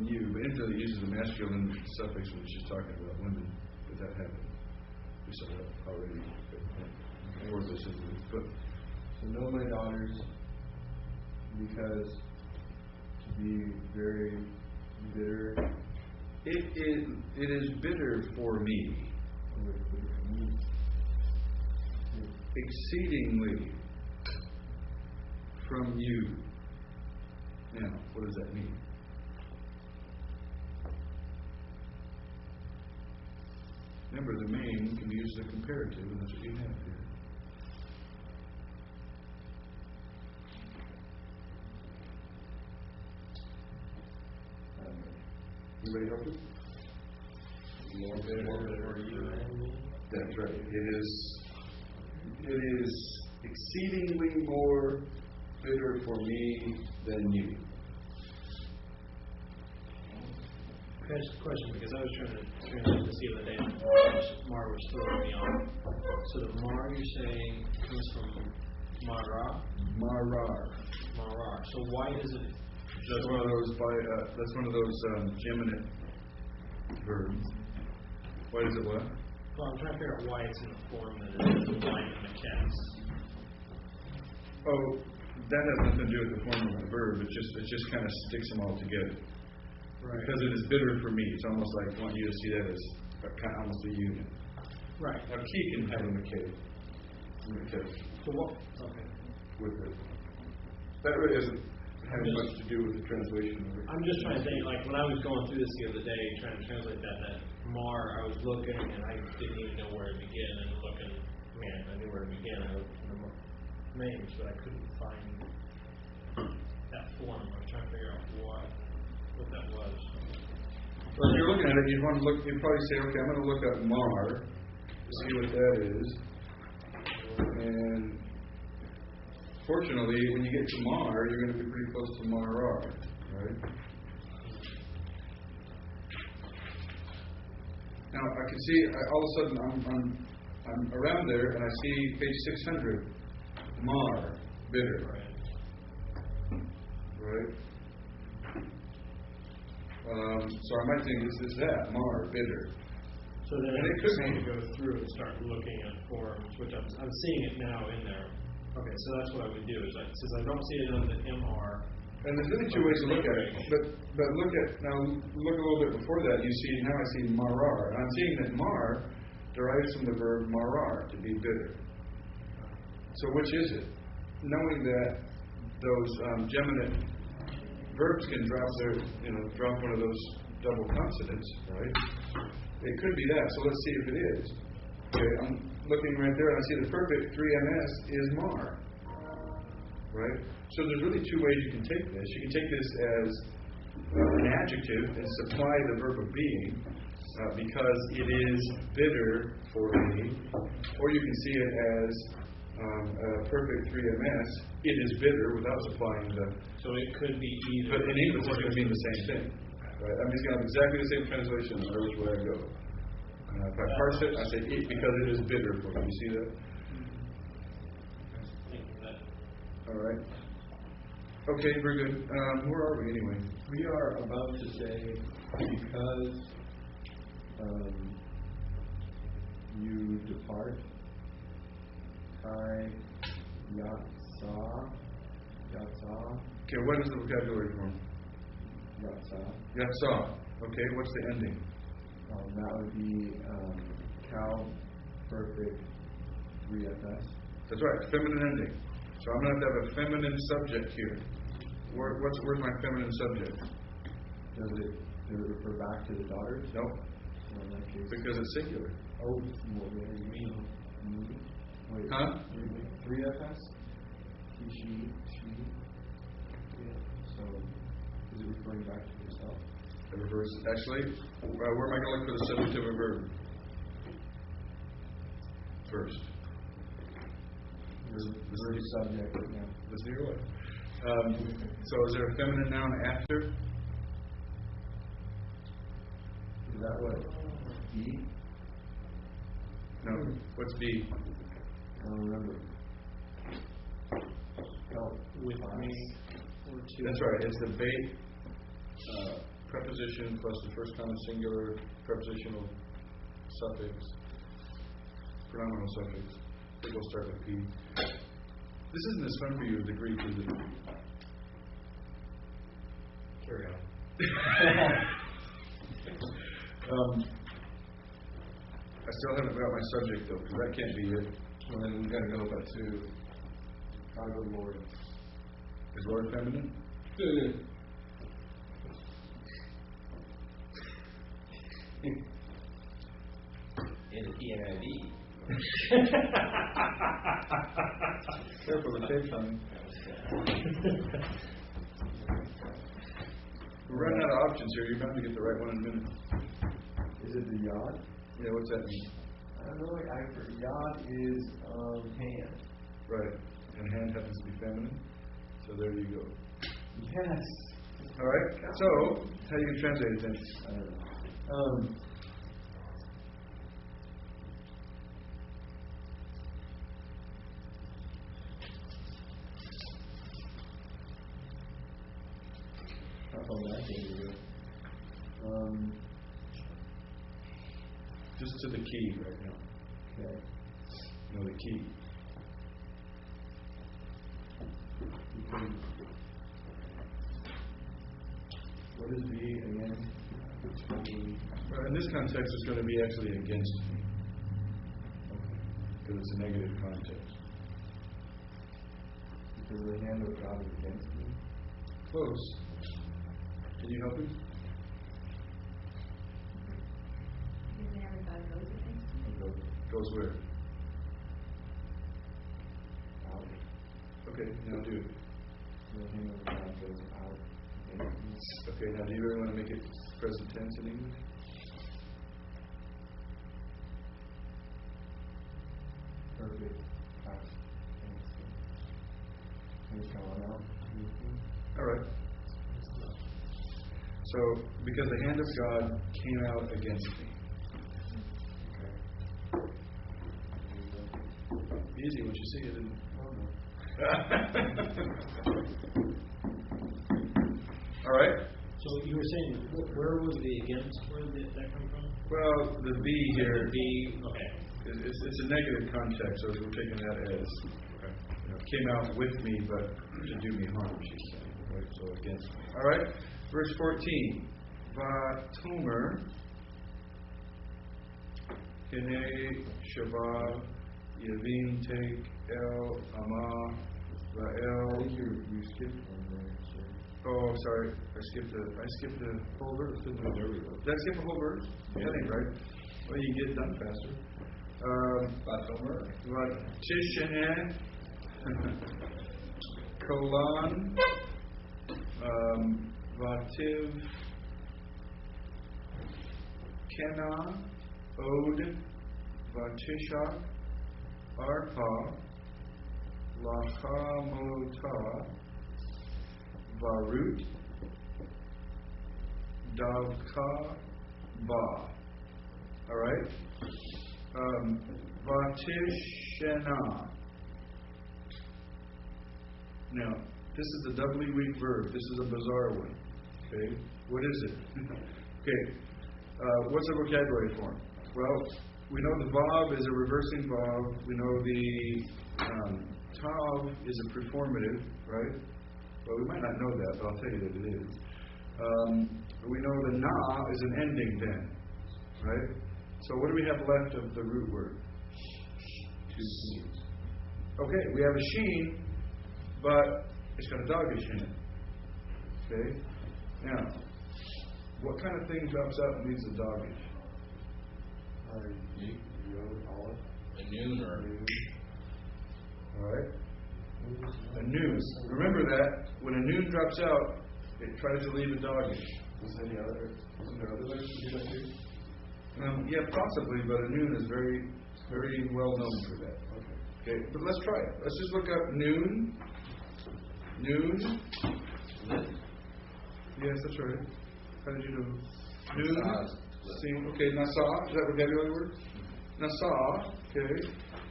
you, but it uses the masculine suffix when she's talking about women, but that happened. We saw that already before this is but so know my daughters because to be very bitter. It is bitter for me, exceedingly from you. Now, what does that mean? Remember, the main can be used as a comparative, and that's what you have here. Anybody help you? More bitter for you and me. That's right. It is exceedingly more bitter for me than you. Can I ask a question? Because I was trying to translate this the other day, and Mar was throwing me off. So the Mar you're saying comes from Mara? Marar. Marar. So why does it That's one of those that's one of those geminate verbs. Why does it what? Well, I'm trying to figure out why it's in the form that it is, why in the cast. Oh, that has nothing to do with the form of the verb. It just kind of sticks them all together. Right. Because it is bitter for me. It's almost like I want you to see that as almost a union. Right. Now, key can have a McKay. So what? Okay. With it. That really doesn't have much to do with the translation of it. I'm just trying to think, like, when I was going through this the other day, trying to translate that mar, I was looking, and I didn't even know where to begin, and looking, man, I knew where to begin. I looked for the names, but I couldn't find that form. I was trying to figure out what that was. Well, if you're looking at it, you'd want to look, you'd probably say, okay, I'm going to look up mar, see what that is. And fortunately, when you get to mar, you're going to be pretty close to marar, right? Now, I can see, all of a sudden, I'm around there, and I see page 600, mar, bitter. Right? So I might think this is that, mar, bitter. So then And I it could just be. need to go through and start looking at forms, which I'm seeing it now in there. Okay, so that's what I would do, is since I don't see it on the MR. And there's really two ways to look at it. But look a little bit before that. You see, now I see marar. And I'm seeing that mar derives from the verb marar, to be bitter. So which is it? Knowing that those geminate verbs can drop one of those double consonants, right? It could be that. So let's see if it is. Okay, I'm looking right there, and I see the perfect 3ms is mar. Right? So there's really two ways you can take this. You can take this as an adjective and supply the verb of being because it is bitter for me, or you can see it as a perfect 3ms. It is bitter without supplying the. So it could be either. But in English, it's going to mean the same thing. Right? I'm just going to have exactly the same translation no matter which way I go. If I parse it, I say it because it is bitter for me. You see that? All right. Okay, very good. Where are we anyway? We are about to say because you depart. Kai yatsa. Okay, what is the vocabulary form? Yatsa. Yatsa. Okay, what's the ending? That would be cow perfect 3FS. That's right, feminine ending. So I'm going to have a feminine subject here. Where's my feminine subject? Does it refer back to the daughters? No, Well, in that case. because it's singular. Oh, well, there you mean. Wait. Huh? 3FS? He, she. Yeah. So, is it referring back to yourself? It refers, actually, where am I going to look for the subject of a verb? First. Verb subject, yeah. Let's do what? So is there a feminine noun after? Is that what? B? No. What's B? I don't remember. Help. With Class. me or two. That's right. It's the bait preposition plus the first common singular prepositional suffix, pronominal suffix. I think we'll start with P. This isn't as fun for you as the Greek, is it? Carry on. I still haven't got my subject though, because that can't be it. Well, then we've got to go back to God of Lord. Is Lord feminine? In ENIV. Careful, the tape's on. We're running out of options here. You're bound to get the right one in a minute. Is it the yod? Yeah, what's that mean? I don't know. Yod is hand. Right. And hand happens to be feminine. So there you go. Yes. All right. So, how do you translate it then? I don't know. going back into it. Just to the key right now. Okay. No, the key. Because what is V again? Well, in this context, it's going to be actually against me. Because it's a negative context. Because the hand of God is against me. Close. Can you help him? Because the hand of God goes against you. It goes Goes where? out. Okay, now do it. The hand of God goes out against me. Okay, now do you really want to make it present tense in English? Perfect past against me. And it's going out. All right. So, because the hand of God came out against me. Okay. Easy once you see it. Isn't it? Oh no. All right. So you were saying, where was the against? Where did that come from? Well, the V here, Okay. it's a negative context, so we're taking that as came out with me, but to do me harm, she's saying. Right? So against me. All right. Verse 14. Vatomer Hine Shabbat Yavin Take El Ama I Vael. think you skipped one there, sir. Oh, sorry. I skipped the whole verse, didn't I? There we go. Did I skip a whole verse? Yeah. That ain't right. Well, you get done faster. Vatomer. Vatishene Kolan Vativ Kena Od Vatishak Arpa Lachamota Varut Davka Ba. All right? Vatishena. Now, this is a doubly weak verb. This is a bizarre one. Okay? What is it? Okay. What's the vocabulary form? Well, we know the vav is a reversing vav. We know the tav is a preformative, right? Well, we might not know that, but I'll tell you that it is. We know the na is an ending then, right? So what do we have left of the root word? Two C's. Okay, we have a sheen, but it's got a dogish in it. Okay? Now, what kind of thing drops out and leaves a dogish? Yod, Aleph. A noon or Alright? A noon. Remember that, when a noon drops out, it tries to leave a dogish. Wasn't there other letters to do that too? Yeah, possibly, but a noon is very, very well known for that. Okay. Okay, but let's try it. Let's just look up noon. Noon. Yes, that's right. How did you know? Noon. See, okay, nasa. Is that vocabulary word? Nasa. Okay.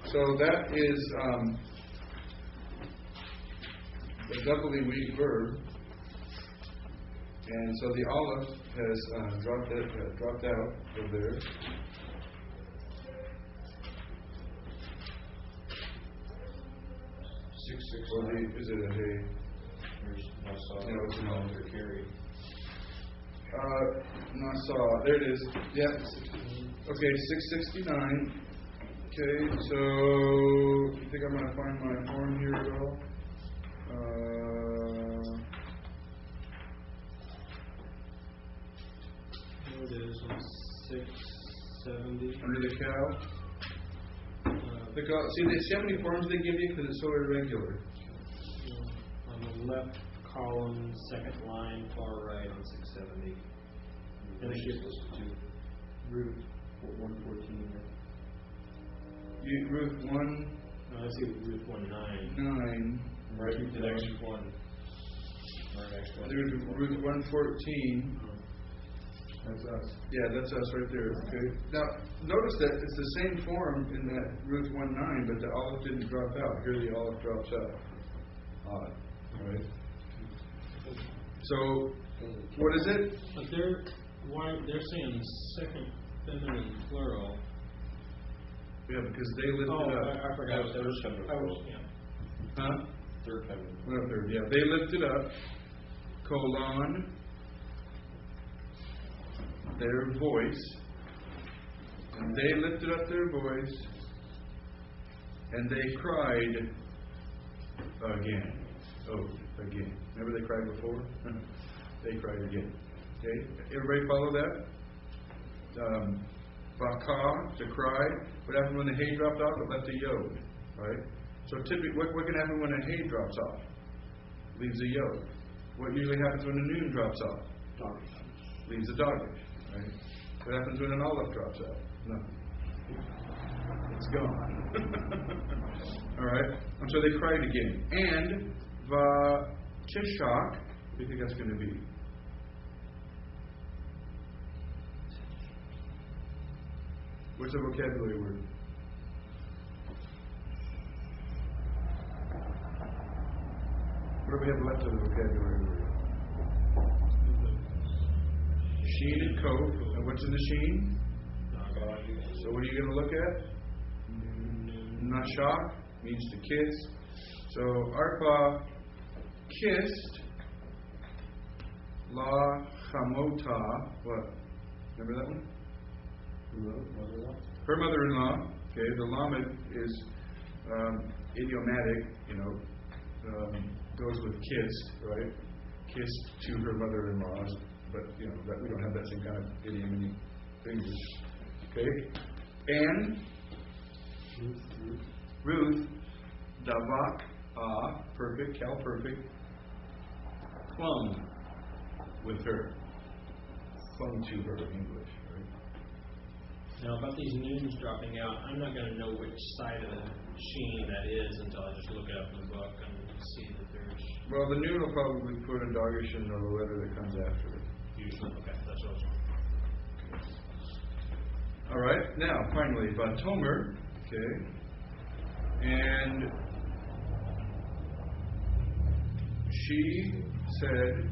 So that is a doubly weak verb. And so the aleph has dropped out of there. Or is it a hey? No, it's not. Nasa. There it is. Yep. Okay, 669. Okay, so you think I'm going to find my form here at all? Here it is, 670. Under the cow. See the 70 forms they give you because it's so irregular. On the left column, second line, far right on 670. And it gives us Root 114. Ruth 1. No, I see Ruth 19. 9. Right, the next one. There's Ruth 114. That's us. Yeah, that's us right there. Okay. Now, notice that it's the same form in that Ruth 1:9, but the olive didn't drop out. Here the olive drops out. Odd. Right? So, What is it? But they're saying second feminine plural. Yeah, because they lifted up. I forgot. That was third feminine. Yeah. Huh? Third feminine. Well, third, yeah. They lifted up, colon, their voice, and they lifted up their voice, and they cried again. Oh, again. Remember they cried before? They cried again. Okay? Everybody follow that? Baka, to cry. What happened when the hay dropped off? It left a yod. Right? So typically, what can happen when a hay drops off? Leaves a yod. What usually happens when a noon drops off? Leaves a dogish. Right? What happens when an olive drops out? Nothing. It's gone. All right? And so they cried again. And Tishak, what do you think that's going to be? What's a vocabulary word? What do we have left of the vocabulary word? Sheen and Kof. And what's in the sheen? So what are you going to look at? Nashak means to kiss. So Arpa kissed La Chamota. What? Remember that one? Her mother-in-law. Okay, the Lamed is idiomatic, goes with kissed, right? Kissed to her mother-in-laws, but that we don't have that same kind of idiom in English. Okay, and Ruth, Davak, perfect, Cal perfect, clung with her, clung to her in English, right? Now, about these noons dropping out, I'm not going to know which side of the sheen that is until I just look it up in the book and see that there's... Well, the noon will probably put a dogish in the letter that comes after it. Usually, okay, that's what I was wondering. All right, now, finally, Vatomer, okay, and she said,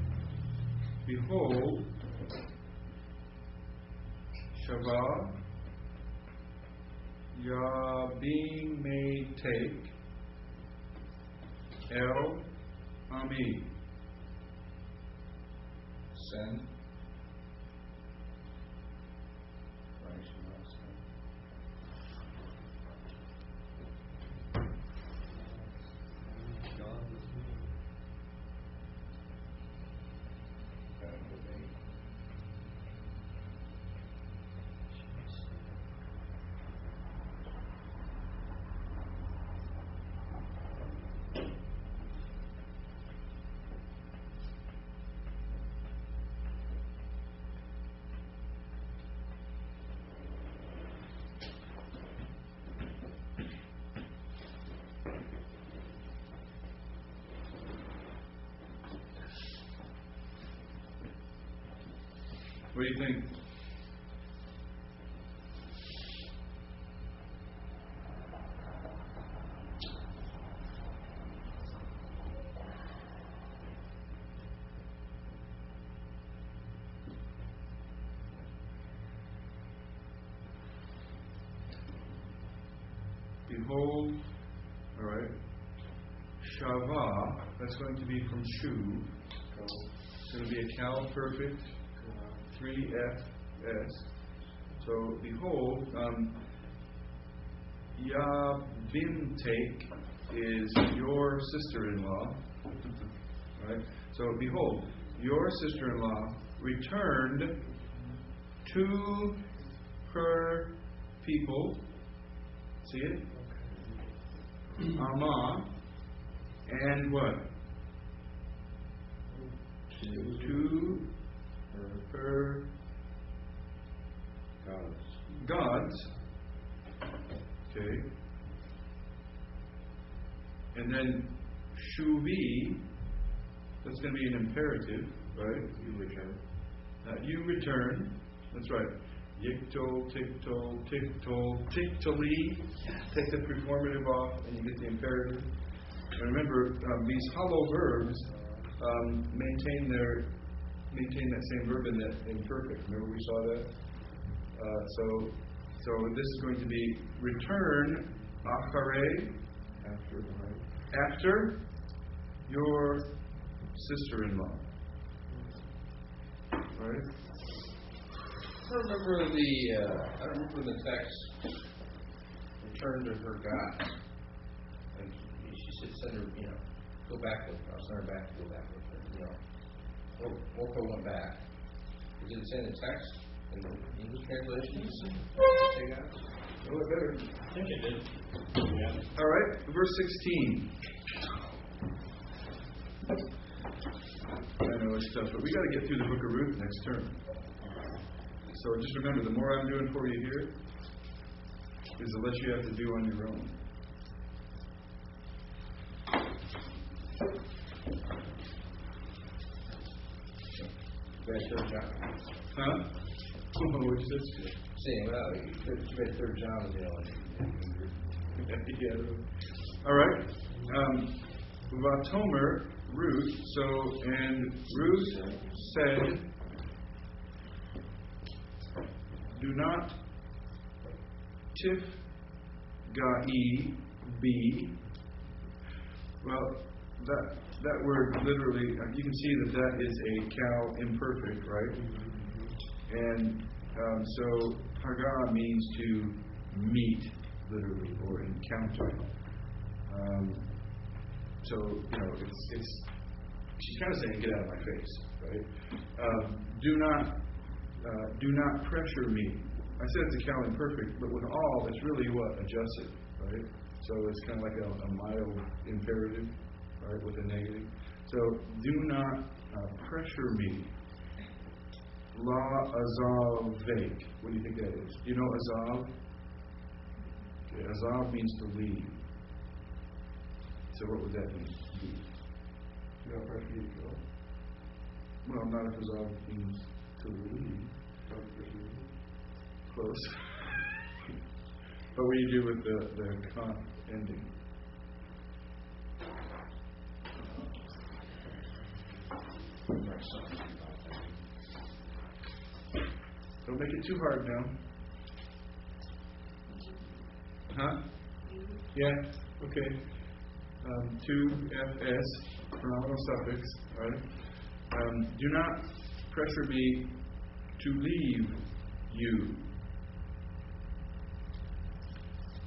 behold, Shavah, Yabim may take El Ami. Send. What do you think? Behold, all right, Shavah, that's going to be from Shu. It's going to be a Cal perfect, 3FS. So, behold, Yavimtake is your sister-in-law. Right? So, behold, your sister-in-law returned to her people. See it? Ama. And what? To her gods. Okay. And then Shuvi, that's going to be an imperative, right? You return. You return. That's right. Yiktol, tiktol, tiktol, tiktoli. Take the preformative off and you get the imperative. And remember, these hollow verbs maintain their maintain that same verb in that imperfect. Remember we saw that? So this is going to be return achare, after your sister-in-law. Right? I don't remember the text, return to her God. Like, she said, send her, go back with her. I'll send her back to go back with her, Orpah went back. Did it say in the text? In the English translations? Say that? A little better. I think it did. Yeah. All right, verse 16. I know it's tough, but we got to get through the book of Ruth next term. So just remember, the more I'm doing for you here is the less you have to do on your own. Read 3rd John. Huh? Oh, which is good. Saying, well, you read 3rd John, Yeah. All right. Vatomer, Ruth. So, and Ruth said, do not tifgai be. Well, that word literally, you can see that is a cow imperfect, right? And so haga means to meet, literally, or encounter. So it's she's kind of saying, get out of my face, right? Do not pressure me. I said it's a cow imperfect, but with all, it's really what? Adjussive, right? So it's kind of like a mild imperative, right, with a negative. So do not pressure me. La azavek. What do you think that is? Do you know azav? Okay, azav means to leave. So what would that mean? Do not pressure you to go. Well, not if azav means to leave. Close. But what do you do with the con ending? Don't make it too hard now. Huh? Yeah, okay. 2FS, pronominal suffix, right? Do not pressure me to leave you.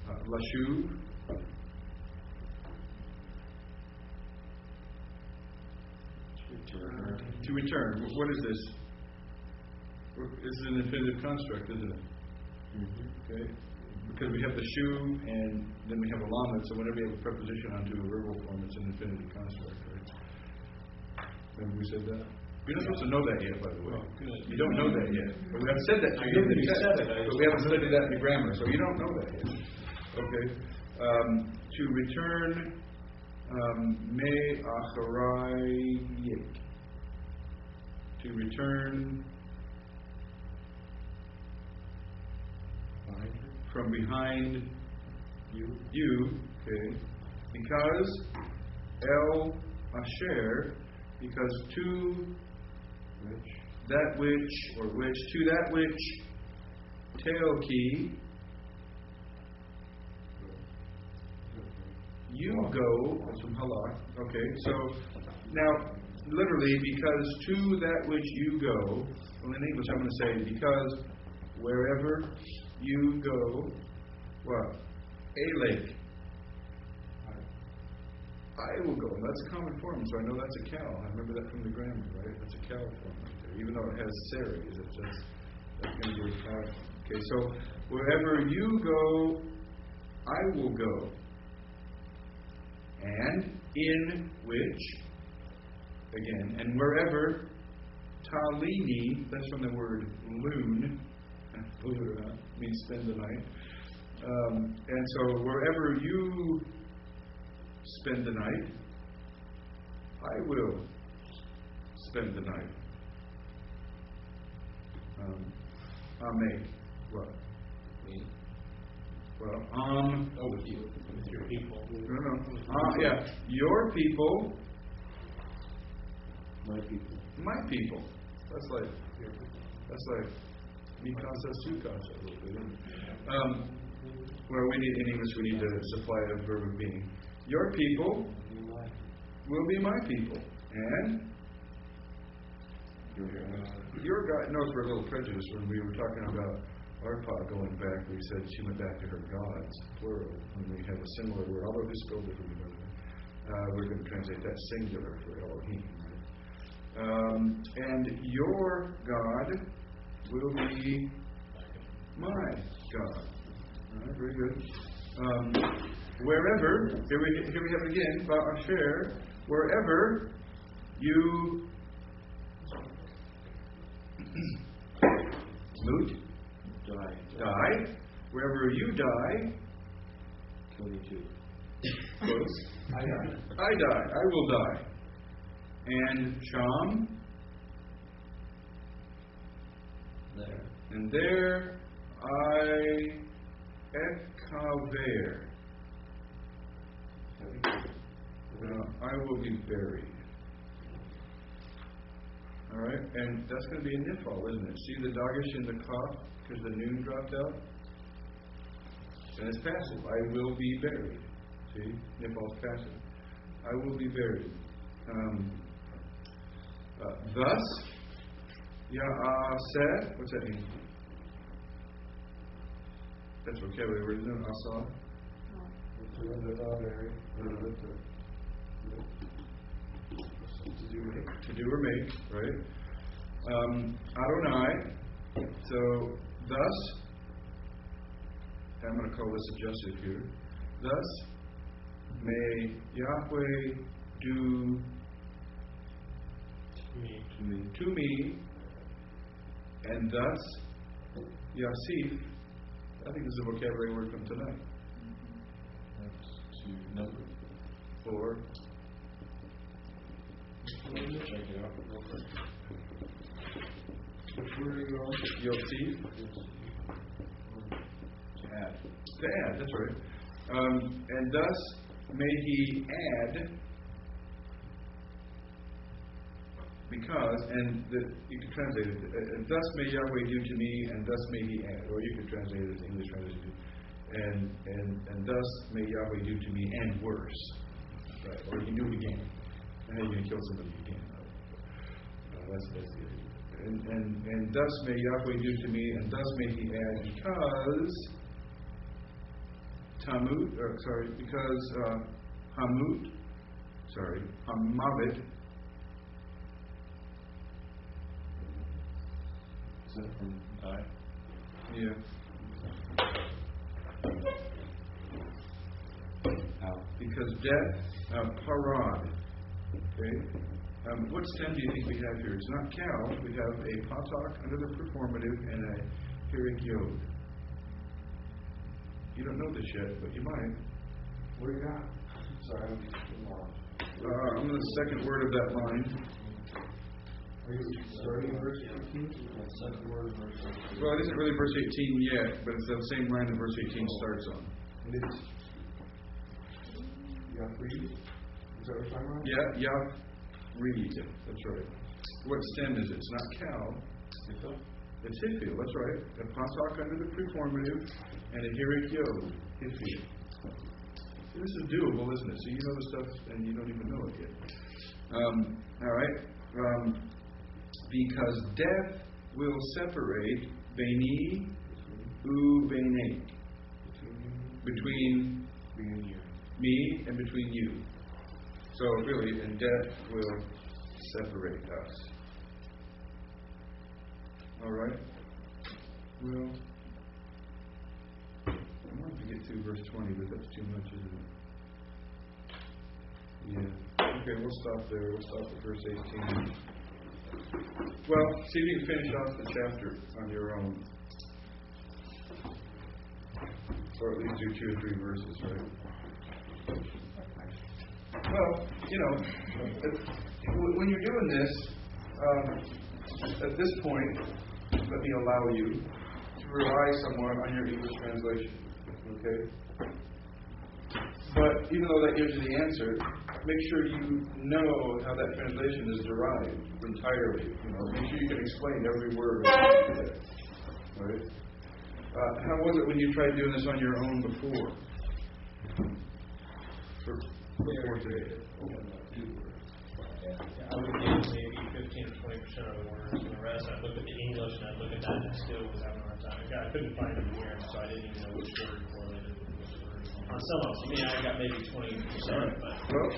Lashuv. To return. What is this? This is an infinitive construct, isn't it? Mm-hmm. Okay. Because we have the shu and then we have a lamed, so whenever you have a preposition onto a verbal form, it's an infinitive construct, right? Remember we said that? You're not supposed to know that yet, by the way. Oh, good. You don't know that yet. But we haven't said that to you in the text. But we haven't studied that in the grammar, so you don't know that yet. Okay. To return me acharayik. To return from behind you, okay, because El Asher, because to that which Teoki you go, that's from Halak, okay, so now literally, because to that which you go, well in English I'm going to say, because wherever you go, what? A lake. I will go. And that's a common form, so I know that's a cow. I remember that from the grammar, right? That's a cow form right there. Even though it has Sarah, that's going to be a cow. Okay, so wherever you go, I will go. And in which, again, and wherever Talini, that's from the word loon, believe it or not, means spend the night. And so wherever you spend the night, I will spend the night. Make what? Me? Well, with you. With your people. No. Yeah. Your people. My people. My people. That's like me casa, su casa a little bit. Isn't it? Well, in English we need to supply a verb of being. Your people will be my people, and your God. Notice we're a little prejudiced when we were talking about Arpa going back. We said she went back to her gods, plural, and we have a similar word, although it's spelled differently. We're going to translate that singular for Elohim. Right? And your God will be my God. All right, very good. Wherever, here we have it again, Ba'asher, wherever you die, wherever you die, 22. close. I got it. I will die. And Sham, There. and there I ekaver. I will be buried. All right, and that's going to be a nifal, isn't it? See the dagish in the kaf because the noon dropped out, and it's passive. I will be buried. See, nifal's passive. I will be buried. Thus, Ya'aseh. What's that mean? That's vocabulary word, isn't it? Asa. To do or make, right? Adonai. So, thus, I'm going to call this adjective here. Thus, may Yahweh do to me, and thus, Yasif. I think this is a vocabulary word from tonight. That's to number. Or Check it out real quick. which word are you on? Yosef. To add. To add, that's right. And thus may he add, because, and you could translate it, and thus may Yahweh do to me, and thus may he add, or you could translate it as English translation, and thus may Yahweh do to me, and worse, right? Or you can do it again. And how you can kill somebody again. That's the idea. And thus may Yahweh do to me, and thus may he add, because Hamavet. Is that from I? Yeah. How? Because death, parad. Okay? What stem do you think we have here? It's not cow. We have a patak under the performative and a hirik yod. You don't know this yet, but you might. What do you got? Sorry, I'm lost. I'm on the second word of that line. Are you starting in verse 18? Second word, verse 18. Well, it isn't really verse 18 yet, but it's the same line that verse 18 starts on. And it's Yafri? Is that what you're talking about? Yeah, Yaf read. That's right. What stem is it? It's not cow. It's Hifil, that's right. A patak under the preformative and a hirik yod. Hifil. See, this is doable, isn't it? So you know the stuff and you don't even know it yet. All right. Because death will separate Beni u Bene. Between me and between you. So really, and death will separate us. All right. Well, I wanted to get through verse 20, but that's too much, isn't it? Yeah. Okay, we'll stop there. We'll stop at verse 18. Well, see if you can finish off the chapter on your own. Or at least do 2 or 3 verses, right? Well, when you're doing this, at this point, let me allow you to rely somewhat on your English translation. Okay? But even though that gives you the answer, make sure you know how that translation is derived when entirely. Make sure you can explain every word. Right? How was it when you tried doing this on your own before? Before today. I would give maybe 15 or 20% of the words, and the rest I'd look at the English and I'd look at that and I still was having a hard time. I couldn't find them here, so I didn't even know which word correlated with which word. On some of them, I got maybe 20%, but Well,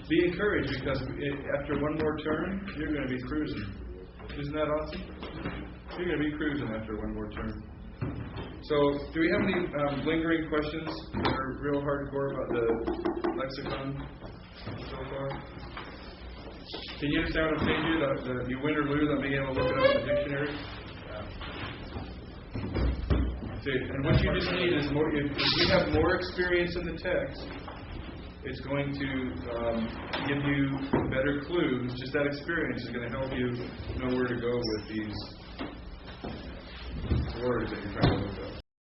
be encouraged because after one more turn, you're going to be cruising. Isn't that awesome? You're going to be cruising after one more turn. So, do we have any lingering questions that are real hardcore about the lexicon so far? Can you understand what I'm saying to you? You win or lose on being able to look it up in the dictionary? See, and what you just need is more. If you have more experience in the text, it's going to give you better clues. Just that experience is going to help you know where to go with these words that you're trying to look up.